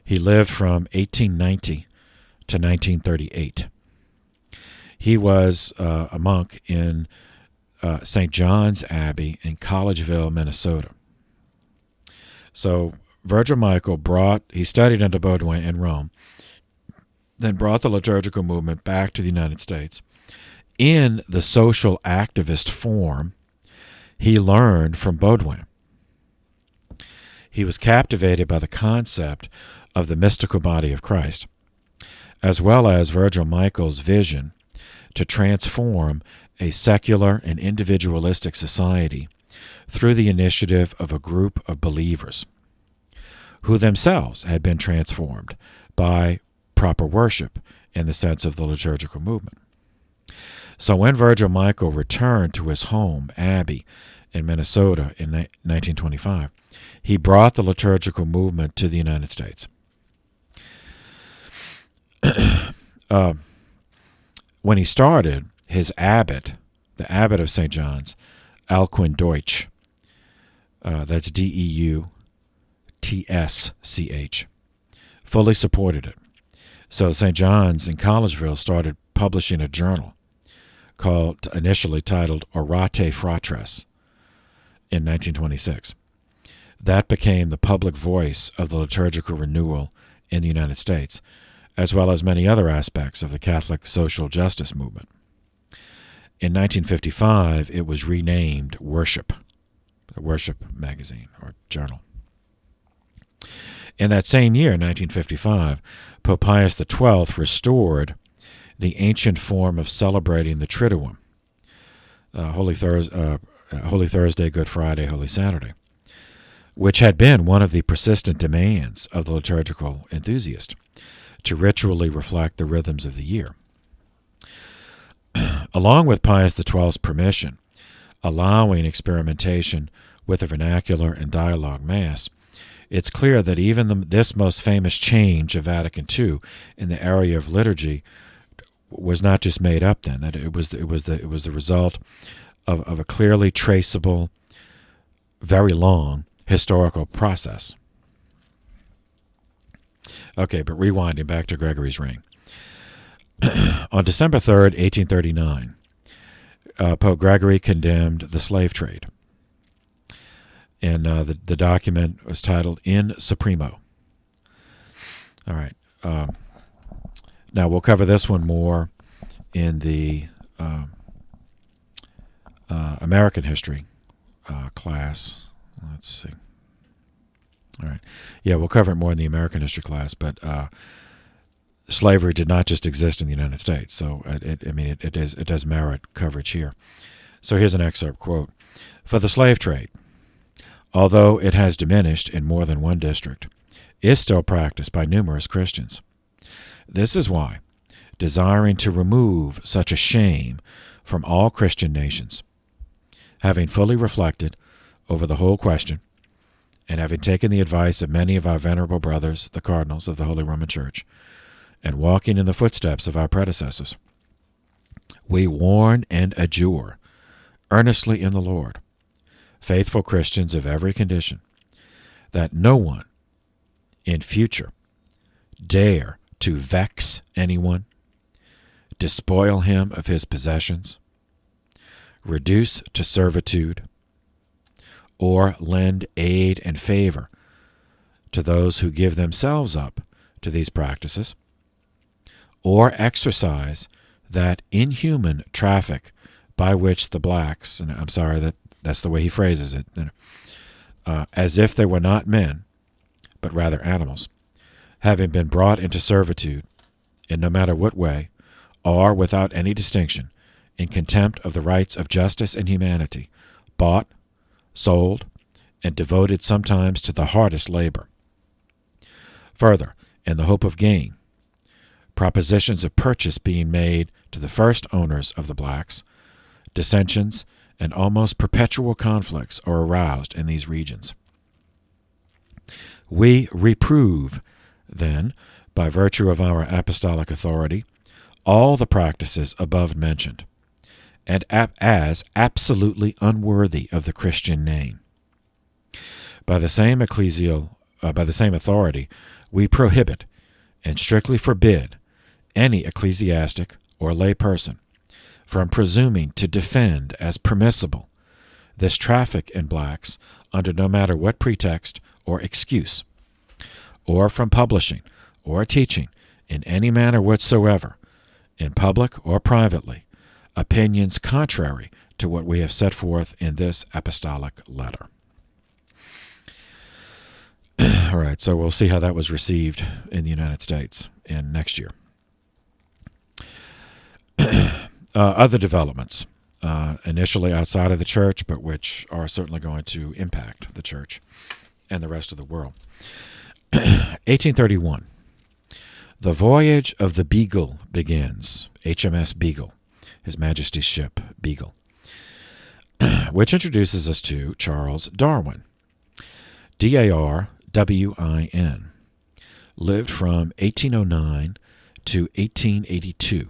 He lived from 1890 to 1938. He was a monk in St. John's Abbey in Collegeville, Minnesota. So Virgil Michael he studied under Baudouin in Rome, then brought the liturgical movement back to the United States. In the social activist form he learned from Baudouin. He was captivated by the concept of the mystical body of Christ, as well as Virgil Michael's vision to transform a secular and individualistic society through the initiative of a group of believers who themselves had been transformed by proper worship in the sense of the liturgical movement. So when Virgil Michael returned to his home, Abbey, in Minnesota in 1925, he brought the liturgical movement to the United States. When he started, his abbot, the abbot of St. John's, Alcuin Deutsch, that's Deutsch, fully supported it. So St. John's in Collegeville started publishing a journal initially titled Orate Fratres in 1926. That became the public voice of the liturgical renewal in the United States, as well as many other aspects of the Catholic social justice movement. In 1955, it was renamed Worship, a worship magazine or journal. In that same year, 1955, Pope Pius XII restored the ancient form of celebrating the Triduum, Holy Thursday, Good Friday, Holy Saturday, which had been one of the persistent demands of the liturgical enthusiast to ritually reflect the rhythms of the year. Along with Pius XII's permission, allowing experimentation with the vernacular and dialogue Mass, it's clear that even this most famous change of Vatican II in the area of liturgy was not just made up then; that it was the result of a clearly traceable, very long historical process. Okay, but rewinding back to Gregory's reign. On December 3rd, 1839, Pope Gregory condemned the slave trade. And the document was titled In Supremo. All right. Now, we'll cover this one more in the American history class. Let's see. All right. Yeah, we'll cover it more in the American history class, but slavery did not just exist in the United States, so it does merit coverage here. So here's an excerpt, quote, "For the slave trade, although it has diminished in more than one district, is still practiced by numerous Christians. This is why, desiring to remove such a shame from all Christian nations, having fully reflected over the whole question, and having taken the advice of many of our venerable brothers, the cardinals of the Holy Roman Church, and walking in the footsteps of our predecessors, we warn and adjure earnestly in the Lord, faithful Christians of every condition, that no one in future dare to vex anyone, despoil him of his possessions, reduce to servitude, or lend aid and favor to those who give themselves up to these practices, or exercise that inhuman traffic by which the blacks, and I'm sorry that's the way he phrases it, as if they were not men, but rather animals, having been brought into servitude, in no matter what way, or without any distinction, in contempt of the rights of justice and humanity, bought, sold, and devoted sometimes to the hardest labor. Further, in the hope of gain, propositions of purchase being made to the first owners of the blacks, dissensions and almost perpetual conflicts are aroused in these regions. We reprove, then, by virtue of our apostolic authority, all the practices above mentioned, and as absolutely unworthy of the Christian name. By the same authority, we prohibit and strictly forbid any ecclesiastic or lay person from presuming to defend as permissible this traffic in blacks under no matter what pretext or excuse, or from publishing or teaching in any manner whatsoever, in public or privately, opinions contrary to what we have set forth in this apostolic letter. All right, so we'll see how that was received in the United States in next year. Other developments, initially outside of the church, but which are certainly going to impact the church and the rest of the world. 1831. The voyage of the Beagle begins, HMS Beagle, His Majesty's ship, Beagle, which introduces us to Charles Darwin, Darwin, lived from 1809 to 1882.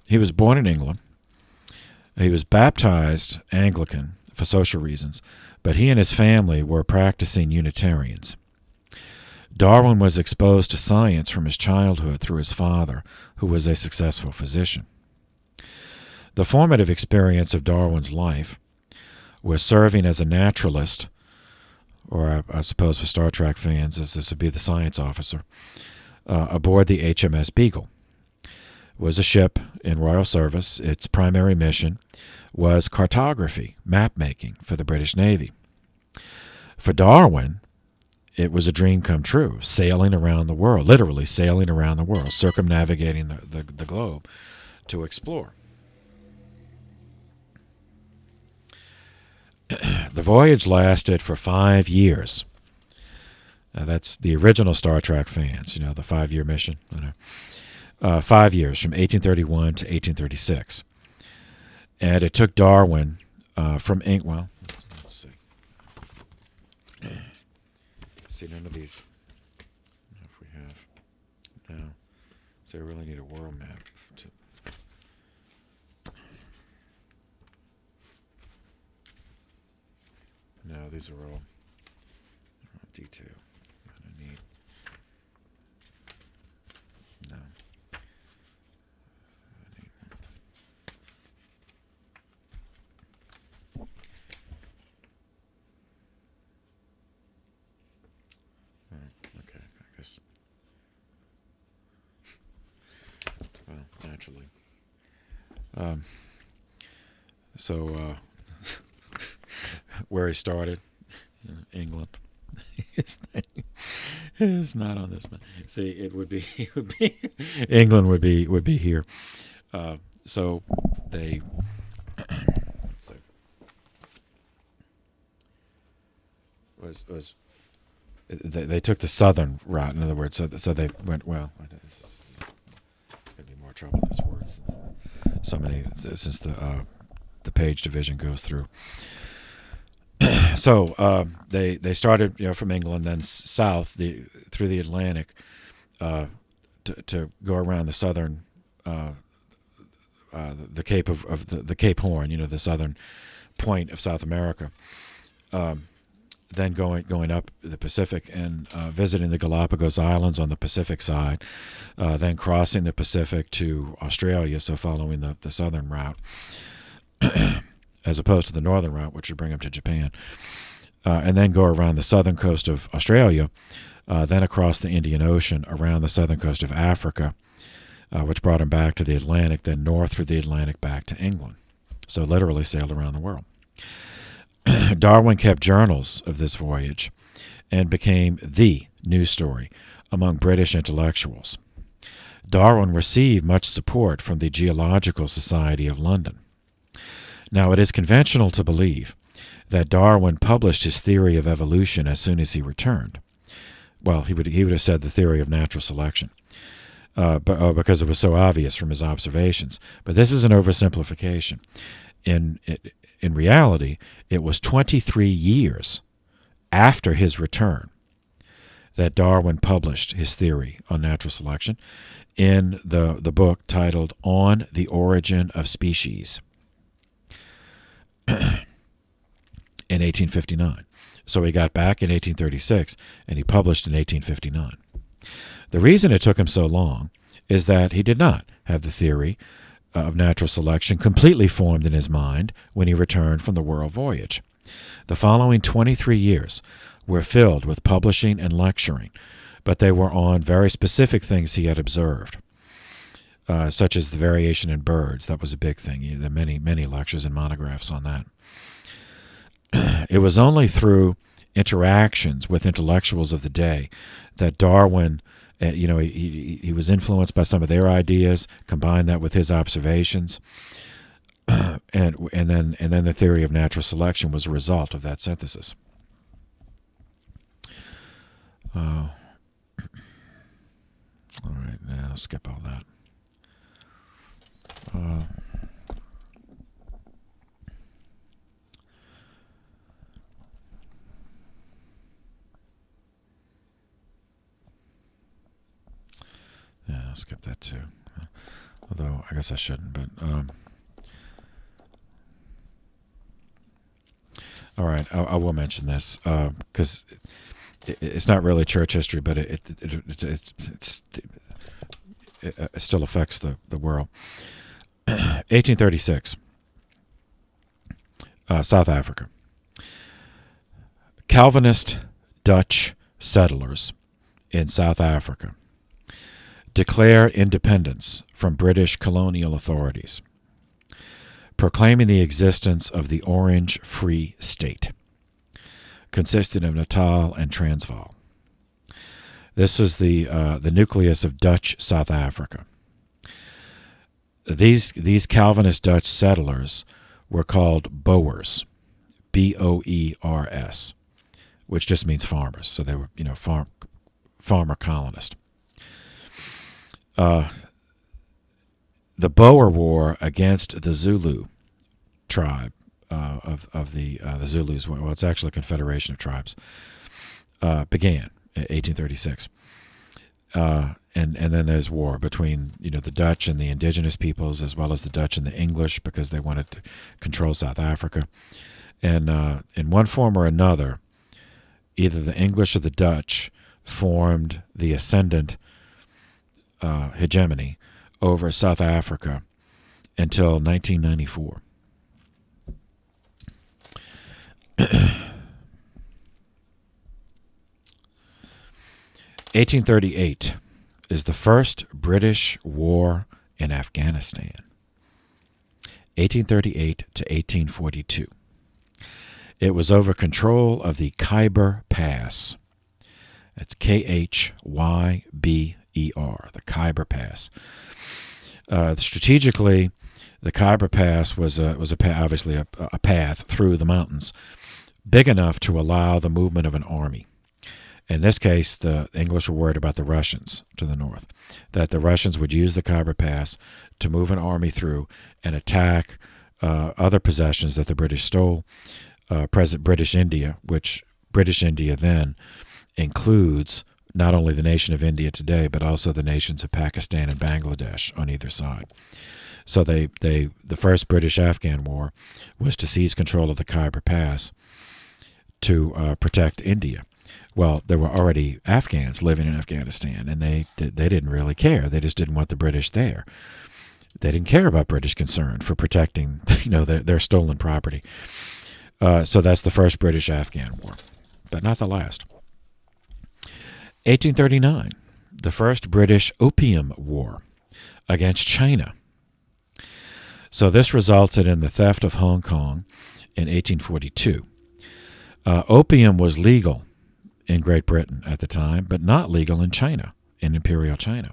He was born in England. He was baptized Anglican for social reasons, but he and his family were practicing Unitarians. Darwin was exposed to science from his childhood through his father, who was a successful physician. The formative experience of Darwin's life was serving as a naturalist, or I suppose for Star Trek fans, as this would be the science officer, aboard the HMS Beagle. It was a ship in royal service. Its primary mission was cartography, map-making for the British Navy. For Darwin, it was a dream come true, sailing around the world, literally sailing around the world, circumnavigating the globe to explore. The voyage lasted for 5 years. Now, that's the original Star Trek fans, the 5-year mission. 5 years, from 1831 to 1836. And it took Darwin from England. Well, let's see. See, none of these. I don't know if we have. No. So I really need a world map. No, these are all detail. I need. No. Well, naturally. Where he started, England. His thing is not on this one. See, it would be England would be here. So they. So was. They took the southern route. In other words, so they went well. It's going to be more trouble than it's worth since the page division goes through. So they started from England, then south through the Atlantic to go around the southern, the Cape of the Cape Horn, the southern point of South America. Then going up the Pacific and visiting the Galapagos Islands on the Pacific side, then crossing the Pacific to Australia, so following the southern route, as opposed to the northern route, which would bring him to Japan, and then go around the southern coast of Australia, then across the Indian Ocean, around the southern coast of Africa, which brought him back to the Atlantic, then north through the Atlantic back to England. So literally sailed around the world. Darwin kept journals of this voyage and became the news story among British intellectuals. Darwin received much support from the Geological Society of London. Now, it is conventional to believe that Darwin published his theory of evolution as soon as he returned. Well, he would have said the theory of natural selection, because it was so obvious from his observations. But this is an oversimplification. In reality, it was 23 years after his return that Darwin published his theory on natural selection in the book titled On the Origin of Species in 1859. So he got back in 1836, and he published in 1859. The reason it took him so long is that he did not have the theory of natural selection completely formed in his mind when he returned from the world voyage. The following 23 years were filled with publishing and lecturing, but they were on very specific things he had observed, such as the variation in birds. That was a big thing. There are many, many lectures and monographs on that. It was only through interactions with intellectuals of the day that Darwin, he was influenced by some of their ideas, combined that with his observations, and then the theory of natural selection was a result of that synthesis. All right, now I'll skip all that. Yeah, I'll skip that too. Although I guess I shouldn't. But all right, I will mention this because it's not really church history, but it still affects the world. 1836, South Africa. Calvinist Dutch settlers in South Africa declare independence from British colonial authorities, proclaiming the existence of the Orange Free State, consisting of Natal and Transvaal. This was the nucleus of Dutch South Africa. These Calvinist Dutch settlers were called Boers, Boers, which just means farmers. So they were, farmer colonist. The Boer War against the Zulu tribe of the Zulus, well, it's actually a confederation of tribes, began in 1836. And then there's war between the Dutch and the indigenous peoples, as well as the Dutch and the English, because they wanted to control South Africa. And in one form or another, either the English or the Dutch formed the ascendant hegemony over South Africa until 1994. 1838 is the first British war in Afghanistan. 1838 to 1842. It was over control of the Khyber Pass. That's Khyber, the Khyber Pass. Strategically, the Khyber Pass was obviously a path through the mountains, big enough to allow the movement of an army. In this case, the English were worried about the Russians to the north, that the Russians would use the Khyber Pass to move an army through and attack other possessions that the British stole, present British India, which British India then includes not only the nation of India today, but also the nations of Pakistan and Bangladesh on either side. So the first British-Afghan War was to seize control of the Khyber Pass to protect India. Well, there were already Afghans living in Afghanistan, and they didn't really care. They just didn't want the British there. They didn't care about British concern for protecting, their stolen property. So that's the first British-Afghan War, but not the last. 1839, the first British Opium War against China. So this resulted in the theft of Hong Kong in 1842. Opium was legal in Great Britain at the time, but not legal in China, in Imperial China.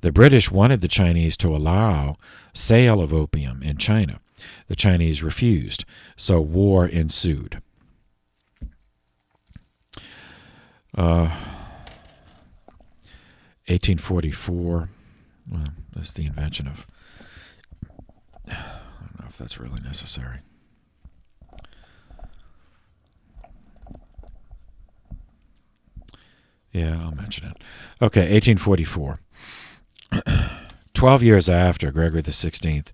The British wanted the Chinese to allow sale of opium in China. The Chinese refused, so war ensued. 1844, well, that's the invention of, I don't know if that's really necessary. Yeah, I'll mention it. Okay, 1844. 12 years after Gregory XVI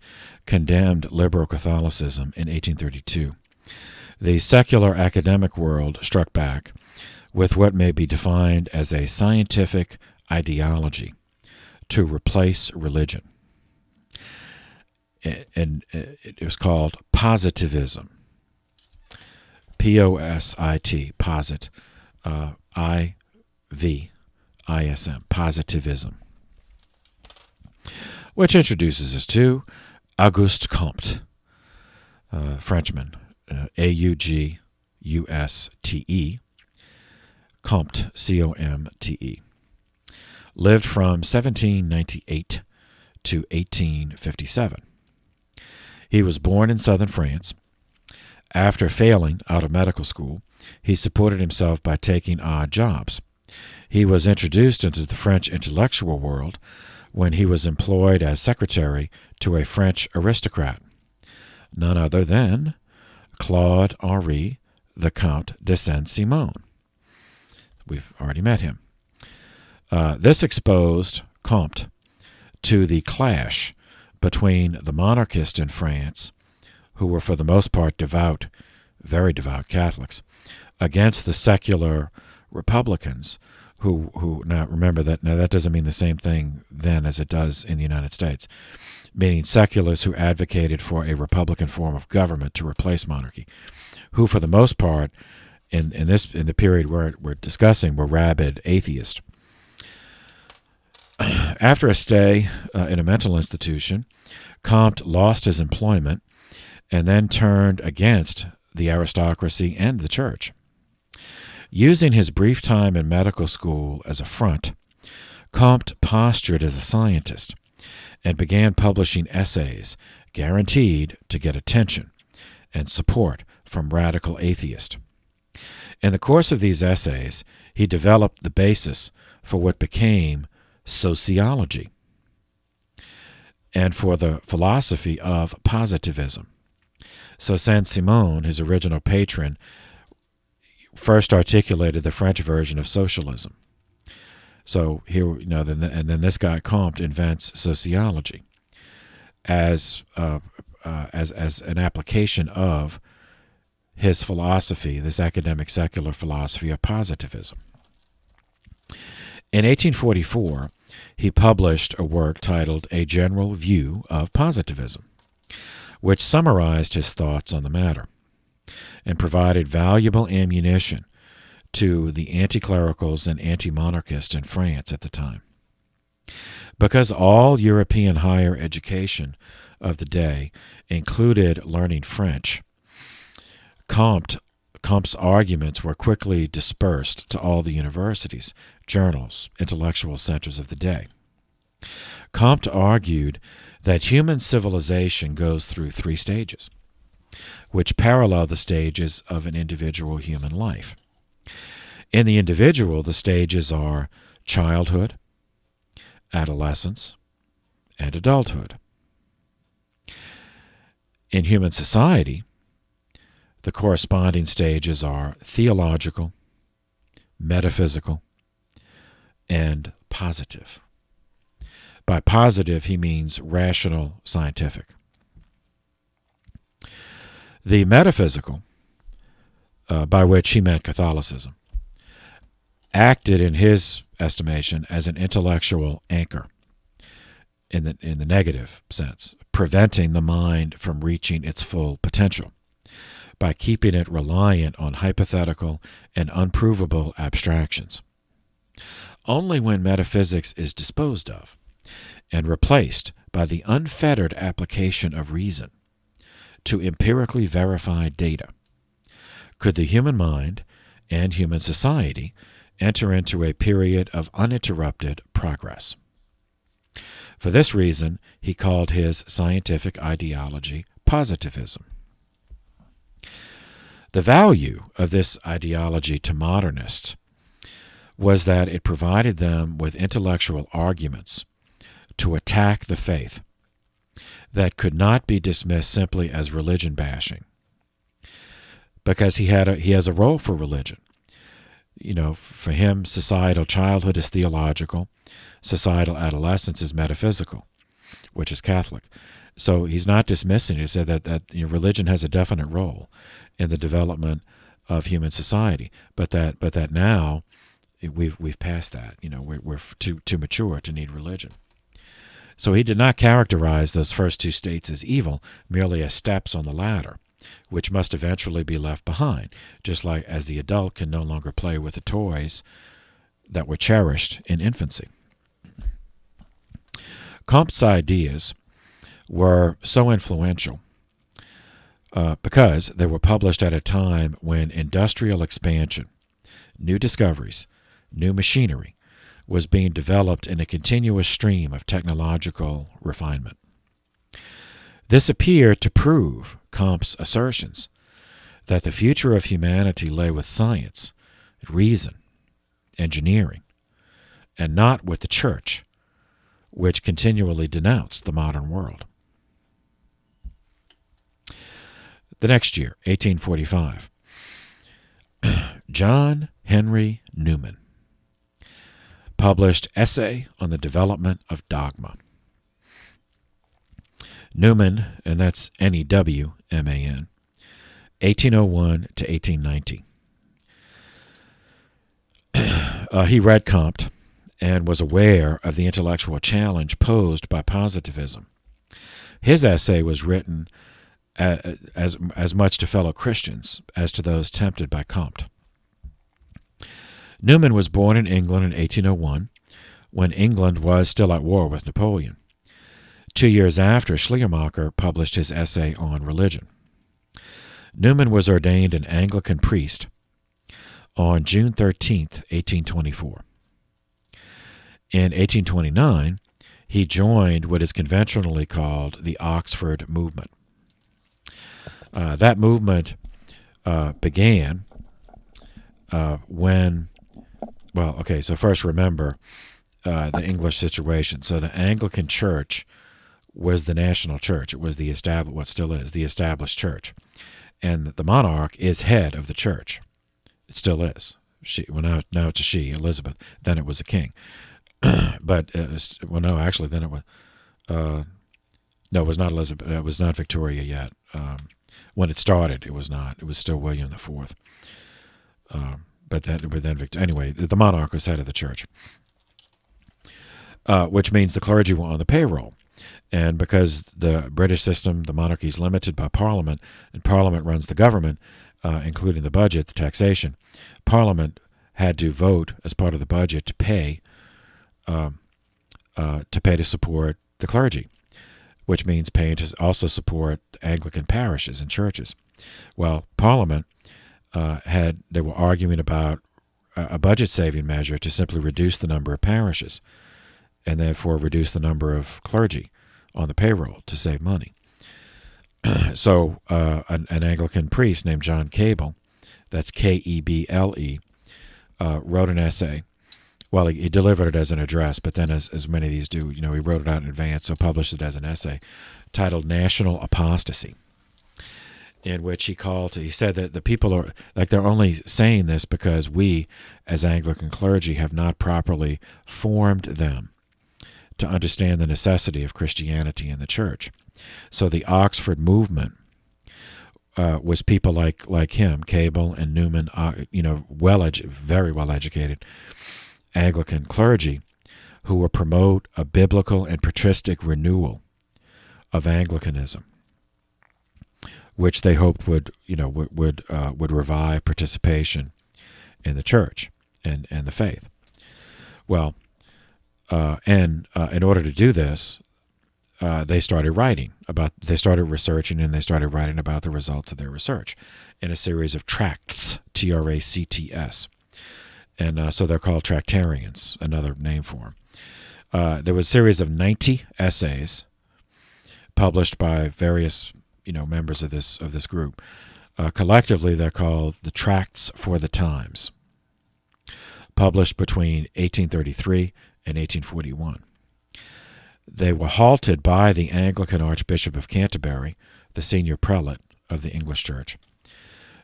condemned liberal Catholicism in 1832, the secular academic world struck back with what may be defined as a scientific ideology to replace religion. And it was called positivism. P-O-S-I-T, posit, I-V-I-S-M, positivism, which introduces us to Auguste Comte, Frenchman, A-U-G-U-S-T-E, Comte, C-O-M-T-E. Lived from 1798 to 1857. He was born in southern France. After failing out of medical school, he supported himself by taking odd jobs. He was introduced into the French intellectual world when he was employed as secretary to a French aristocrat, none other than Claude Henri, the Count de Saint-Simon. We've already met him. This exposed Comte to the clash between the monarchists in France, who were for the most part devout, very devout Catholics, against the secular Republicans, who now remember that doesn't mean the same thing then as it does in the United States, meaning seculars who advocated for a republican form of government to replace monarchy, who for the most part in the period we're discussing were rabid atheists. After a stay in a mental institution, Comte lost his employment and then turned against the aristocracy and the church. Using his brief time in medical school as a front, Comte postured as a scientist and began publishing essays guaranteed to get attention and support from radical atheists. In the course of these essays, he developed the basis for what became sociology and for the philosophy of positivism. So Saint-Simon, his original patron, first articulated the French version of socialism. So here, and then this guy Comte invents sociology as an application of his philosophy, this academic secular philosophy of positivism. In 1844, he published a work titled A General View of Positivism, which summarized his thoughts on the matter and provided valuable ammunition to the anti-clericals and anti-monarchists in France at the time. Because all European higher education of the day included learning French, Comte's arguments were quickly dispersed to all the universities, journals, intellectual centers of the day. Comte argued that human civilization goes through three stages, which parallel the stages of an individual human life. In the individual, the stages are childhood, adolescence, and adulthood. In human society, the corresponding stages are theological, metaphysical, and positive. By positive, he means rational, scientific. The metaphysical, by which he meant Catholicism, acted in his estimation as an intellectual anchor in the negative sense, preventing the mind from reaching its full potential by keeping it reliant on hypothetical and unprovable abstractions. Only when metaphysics is disposed of and replaced by the unfettered application of reason to empirically verified data could the human mind and human society enter into a period of uninterrupted progress. For this reason, he called his scientific ideology positivism. The value of this ideology to modernists was that it provided them with intellectual arguments to attack the faith that could not be dismissed simply as religion bashing, because he has a role for religion. For him, societal childhood is theological, societal adolescence is metaphysical, which is Catholic. So he's not dismissing. He said that religion has a definite role in the development of human society, but that now we've passed that. We're too mature to need religion. So he did not characterize those first two states as evil, merely as steps on the ladder, which must eventually be left behind, just like as the adult can no longer play with the toys that were cherished in infancy. Comte's ideas were so influential because they were published at a time when industrial expansion, new discoveries, new machinery was being developed in a continuous stream of technological refinement. This appeared to prove Comte's assertions that the future of humanity lay with science, reason, engineering, and not with the Church, which continually denounced the modern world. The next year, 1845, John Henry Newman published Essay on the Development of Dogma. Newman, and that's N-E-W-M-A-N, 1801 to 1890. He read Comte and was aware of the intellectual challenge posed by positivism. His essay was written as much to fellow Christians as to those tempted by Comte. Newman was born in England in 1801, when England was still at war with Napoleon. 2 years after, Schleiermacher published his essay on religion. Newman was ordained an Anglican priest on June 13, 1824. In 1829, he joined what is conventionally called the Oxford Movement. That movement began when, so first remember the English situation. So the Anglican Church was the national church. It was the what still is the established church, and the monarch is head of the church. It still is. Now it's a she, Elizabeth. Then it was a king. But then it was. No, it was not Elizabeth. It was not Victoria yet. When it started, it was not. It was still William IV. Anyway, the monarch was head of the church, which means the clergy were on the payroll. And because the British system, the monarchy is limited by Parliament, and Parliament runs the government, including the budget, the taxation, Parliament had to vote as part of the budget to pay to support the clergy, which means paying to also support Anglican parishes and churches. Well, Parliament they were arguing about a budget-saving measure to simply reduce the number of parishes and therefore reduce the number of clergy on the payroll to save money. So an Anglican priest named John Cable, that's Keble, wrote an essay. Well, he delivered it as an address, but then as many of these do, he wrote it out in advance, so published it as an essay titled National Apostasy. in which he said that the people are, like, they're only saying this because we, as Anglican clergy, have not properly formed them to understand the necessity of Christianity in the church. So the Oxford movement was people like him, Cable and Newman, very well educated Anglican clergy, who will promote a biblical and patristic renewal of Anglicanism, which they hoped would revive participation in the church and the faith. Well, in order to do this, they started researching, and they started writing about the results of their research in a series of tracts, Tracts, and so they're called Tractarians, another name for them. There was a series of 90 essays published by various members of this group. Collectively, they're called the Tracts for the Times, published between 1833 and 1841. They were halted by the Anglican Archbishop of Canterbury, the senior prelate of the English Church,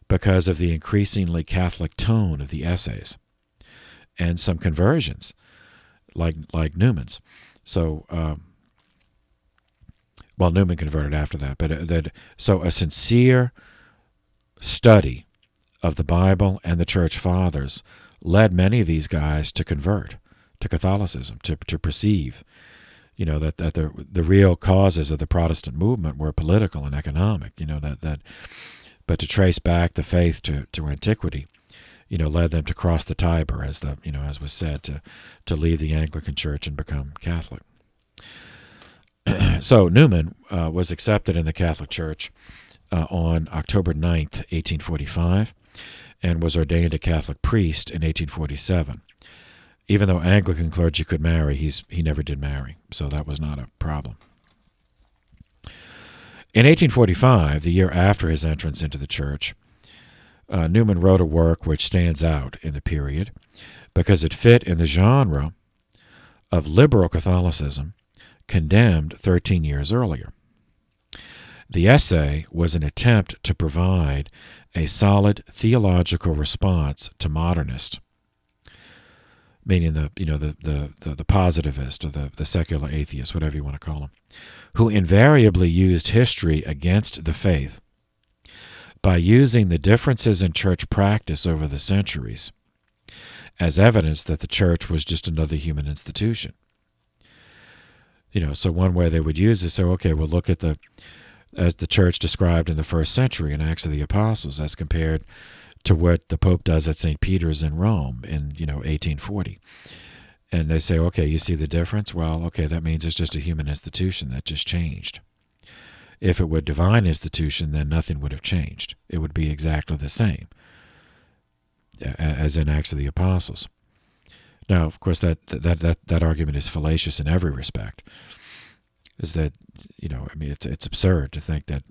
because of the increasingly Catholic tone of the essays and some conversions, like Newman's. So, Newman converted after that, so a sincere study of the Bible and the Church Fathers led many of these guys to convert to Catholicism, to perceive, that the real causes of the Protestant movement were political and economic, but to trace back the faith to antiquity, led them to cross the Tiber, as was said, to leave the Anglican Church and become Catholic. So Newman was accepted in the Catholic Church on October 9th, 1845, and was ordained a Catholic priest in 1847. Even though Anglican clergy could marry, he never did marry, so that was not a problem. In 1845, the year after his entrance into the church, Newman wrote a work which stands out in the period because it fit in the genre of liberal Catholicism condemned 13 years earlier. The essay was an attempt to provide a solid theological response to modernists, meaning the positivist or the secular atheist, whatever you want to call them, who invariably used history against the faith by using the differences in church practice over the centuries as evidence that the church was just another human institution. So one way they would use is say, okay, well, look at as the church described in the first century in Acts of the Apostles as compared to what the Pope does at St. Peter's in Rome in 1840. And they say, okay, you see the difference? Well, okay, that means it's just a human institution that just changed. If it were a divine institution, then nothing would have changed. It would be exactly the same as in Acts of the Apostles. Now, of course, that argument is fallacious in every respect. Is that, it's absurd to think that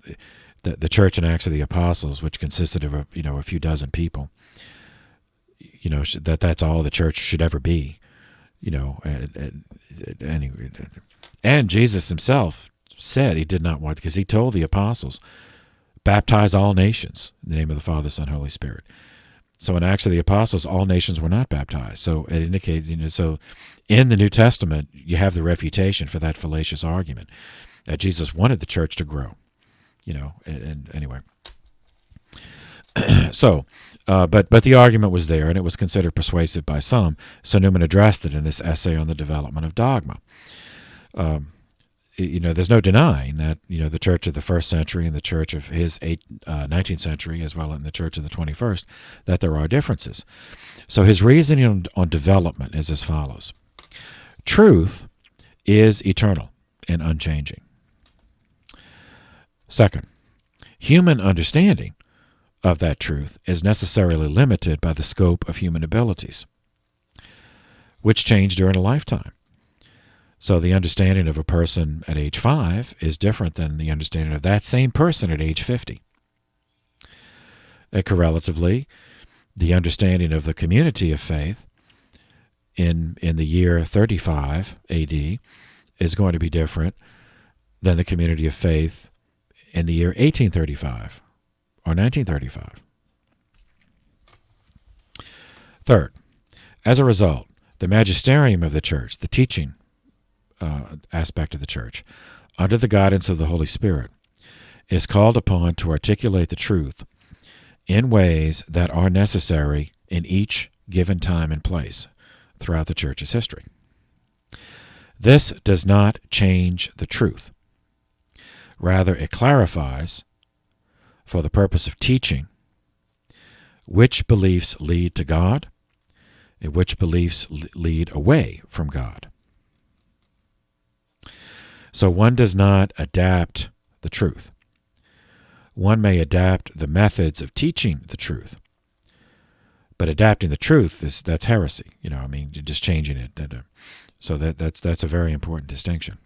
the church in Acts of the Apostles, which consisted of a few dozen people, that's all the church should ever be. Anyway, and Jesus himself said he did not want, because he told the apostles, baptize all nations in the name of the Father, Son, Holy Spirit. So in Acts of the Apostles, all nations were not baptized. So it indicates, so in the New Testament, you have the refutation for that fallacious argument that Jesus wanted the church to grow. And anyway. So, but the argument was there, and it was considered persuasive by some. So Newman addressed it in this essay on the development of dogma. There's no denying that, the church of the first century and the church of his 19th century, as well as in the church of the 21st, that there are differences. So his reasoning on development is as follows. Truth is eternal and unchanging. Second, human understanding of that truth is necessarily limited by the scope of human abilities, which change during a lifetime. So the understanding of a person at age 5 is different than the understanding of that same person at age 50. Correlatively, the understanding of the community of faith in the year 35 AD is going to be different than the community of faith in the year 1835 or 1935. Third, as a result, the magisterium of the church, the teaching aspect of the church, under the guidance of the Holy Spirit, is called upon to articulate the truth in ways that are necessary in each given time and place throughout the church's history. This does not change the truth. Rather, it clarifies, for the purpose of teaching, which beliefs lead to God and which beliefs lead away from God. So one does not adapt the truth. One may adapt the methods of teaching the truth, but adapting the truth that's heresy. You're just changing it. So that's a very important distinction.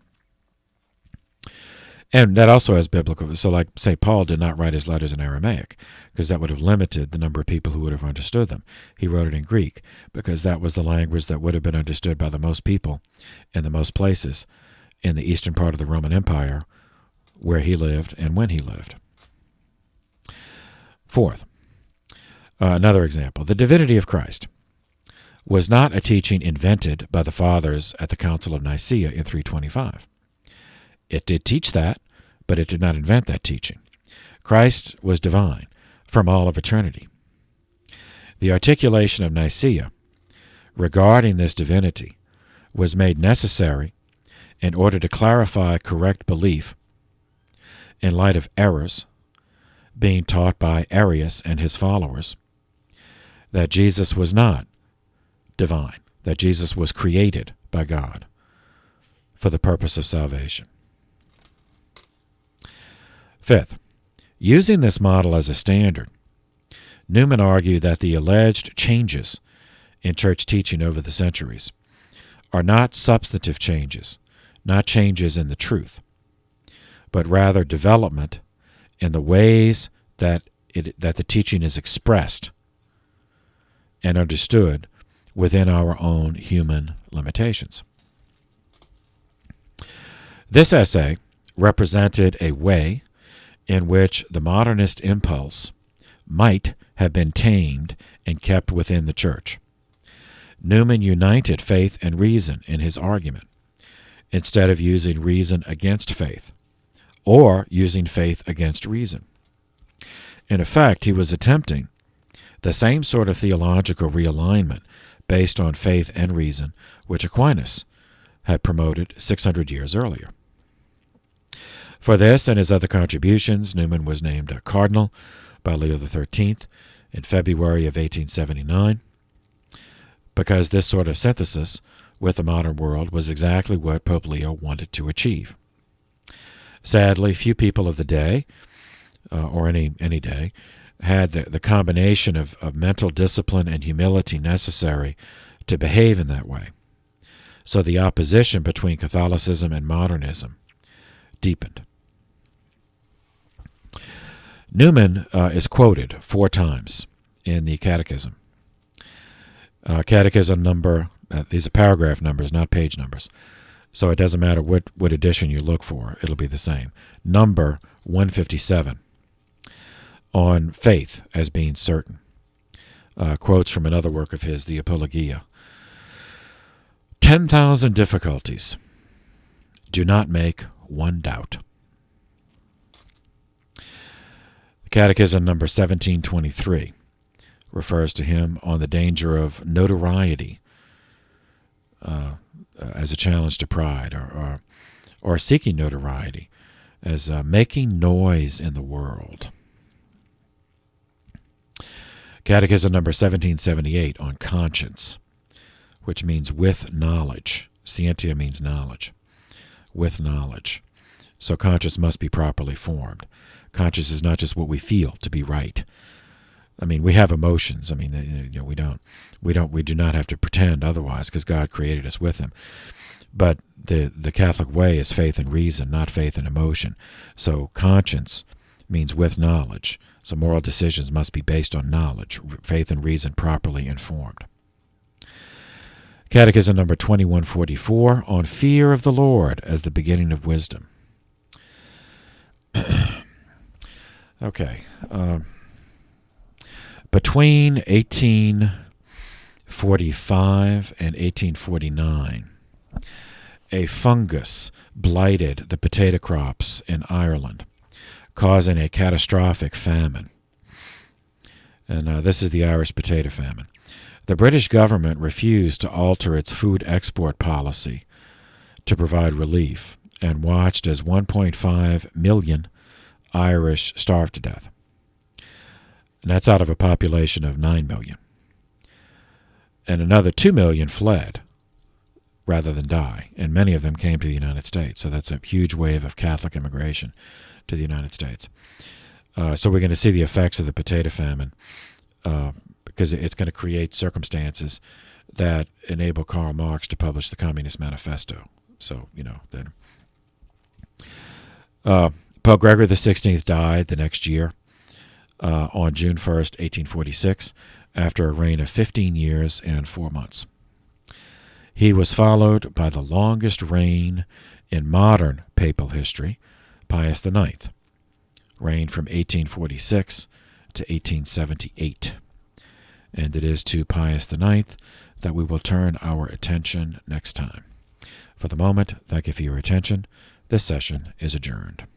And that also has biblical. So, like St. Paul did not write his letters in Aramaic because that would have limited the number of people who would have understood them. He wrote it in Greek because that was the language that would have been understood by the most people in the most places in the eastern part of the Roman Empire where he lived and when he lived. Fourth, another example, the divinity of Christ was not a teaching invented by the fathers at the Council of Nicaea in 325. It did teach that, but it did not invent that teaching. Christ was divine from all of eternity. The articulation of Nicaea regarding this divinity was made necessary in order to clarify correct belief in light of errors being taught by Arius and his followers, that Jesus was not divine, that Jesus was created by God for the purpose of salvation. Fifth, using this model as a standard, Newman argued that the alleged changes in church teaching over the centuries are not substantive changes, not changes in the truth, but rather development in the ways that the teaching is expressed and understood within our own human limitations. This essay represented a way in which the modernist impulse might have been tamed and kept within the church. Newman united faith and reason in his argument, instead of using reason against faith, or using faith against reason. In effect, he was attempting the same sort of theological realignment based on faith and reason, which Aquinas had promoted 600 years earlier. For this and his other contributions, Newman was named a cardinal by Leo XIII in February of 1879, because this sort of synthesis with the modern world was exactly what Pope Leo wanted to achieve. Sadly, few people of the day, or any day, had the combination of mental discipline and humility necessary to behave in that way. So the opposition between Catholicism and modernism deepened. Newman is quoted 4 times in the Catechism. Catechism number, these are paragraph numbers, not page numbers. So it doesn't matter what edition you look for, it'll be the same. Number 157, on faith as being certain. Quotes from another work of his, the Apologia. 10,000 difficulties do not make one doubt. Catechism number 1723 refers to him on the danger of notoriety as a challenge to pride, or seeking notoriety as making noise in the world. Catechism number 1778 on conscience, which means with knowledge. Scientia means knowledge. With knowledge. So conscience must be properly formed. Conscience is not just what we feel to be right. I mean, we have emotions. I mean, we do not have to pretend otherwise, because God created us with Him. But the Catholic way is faith and reason, not faith and emotion. So conscience means with knowledge. So moral decisions must be based on knowledge, faith and reason properly informed. Catechism number 2144 on fear of the Lord as the beginning of wisdom. Okay. Between 1845 and 1849, a fungus blighted the potato crops in Ireland, causing a catastrophic famine. And this is the Irish potato famine. The British government refused to alter its food export policy to provide relief and watched as 1.5 million Irish starved to death. And that's out of a population of 9 million. And another 2 million fled rather than die, and many of them came to the United States. So that's a huge wave of Catholic immigration to the United States. So we're going to see the effects of the potato famine because it's going to create circumstances that enable Karl Marx to publish the Communist Manifesto. So, then Pope Gregory XVI died the next year on June 1st, 1846, after a reign of 15 years and 4 months. He was followed by the longest reign in modern papal history, Pius IX, reigned from 1846 to 1878. And it is to Pius IX that we will turn our attention next time. For the moment, thank you for your attention. This session is adjourned.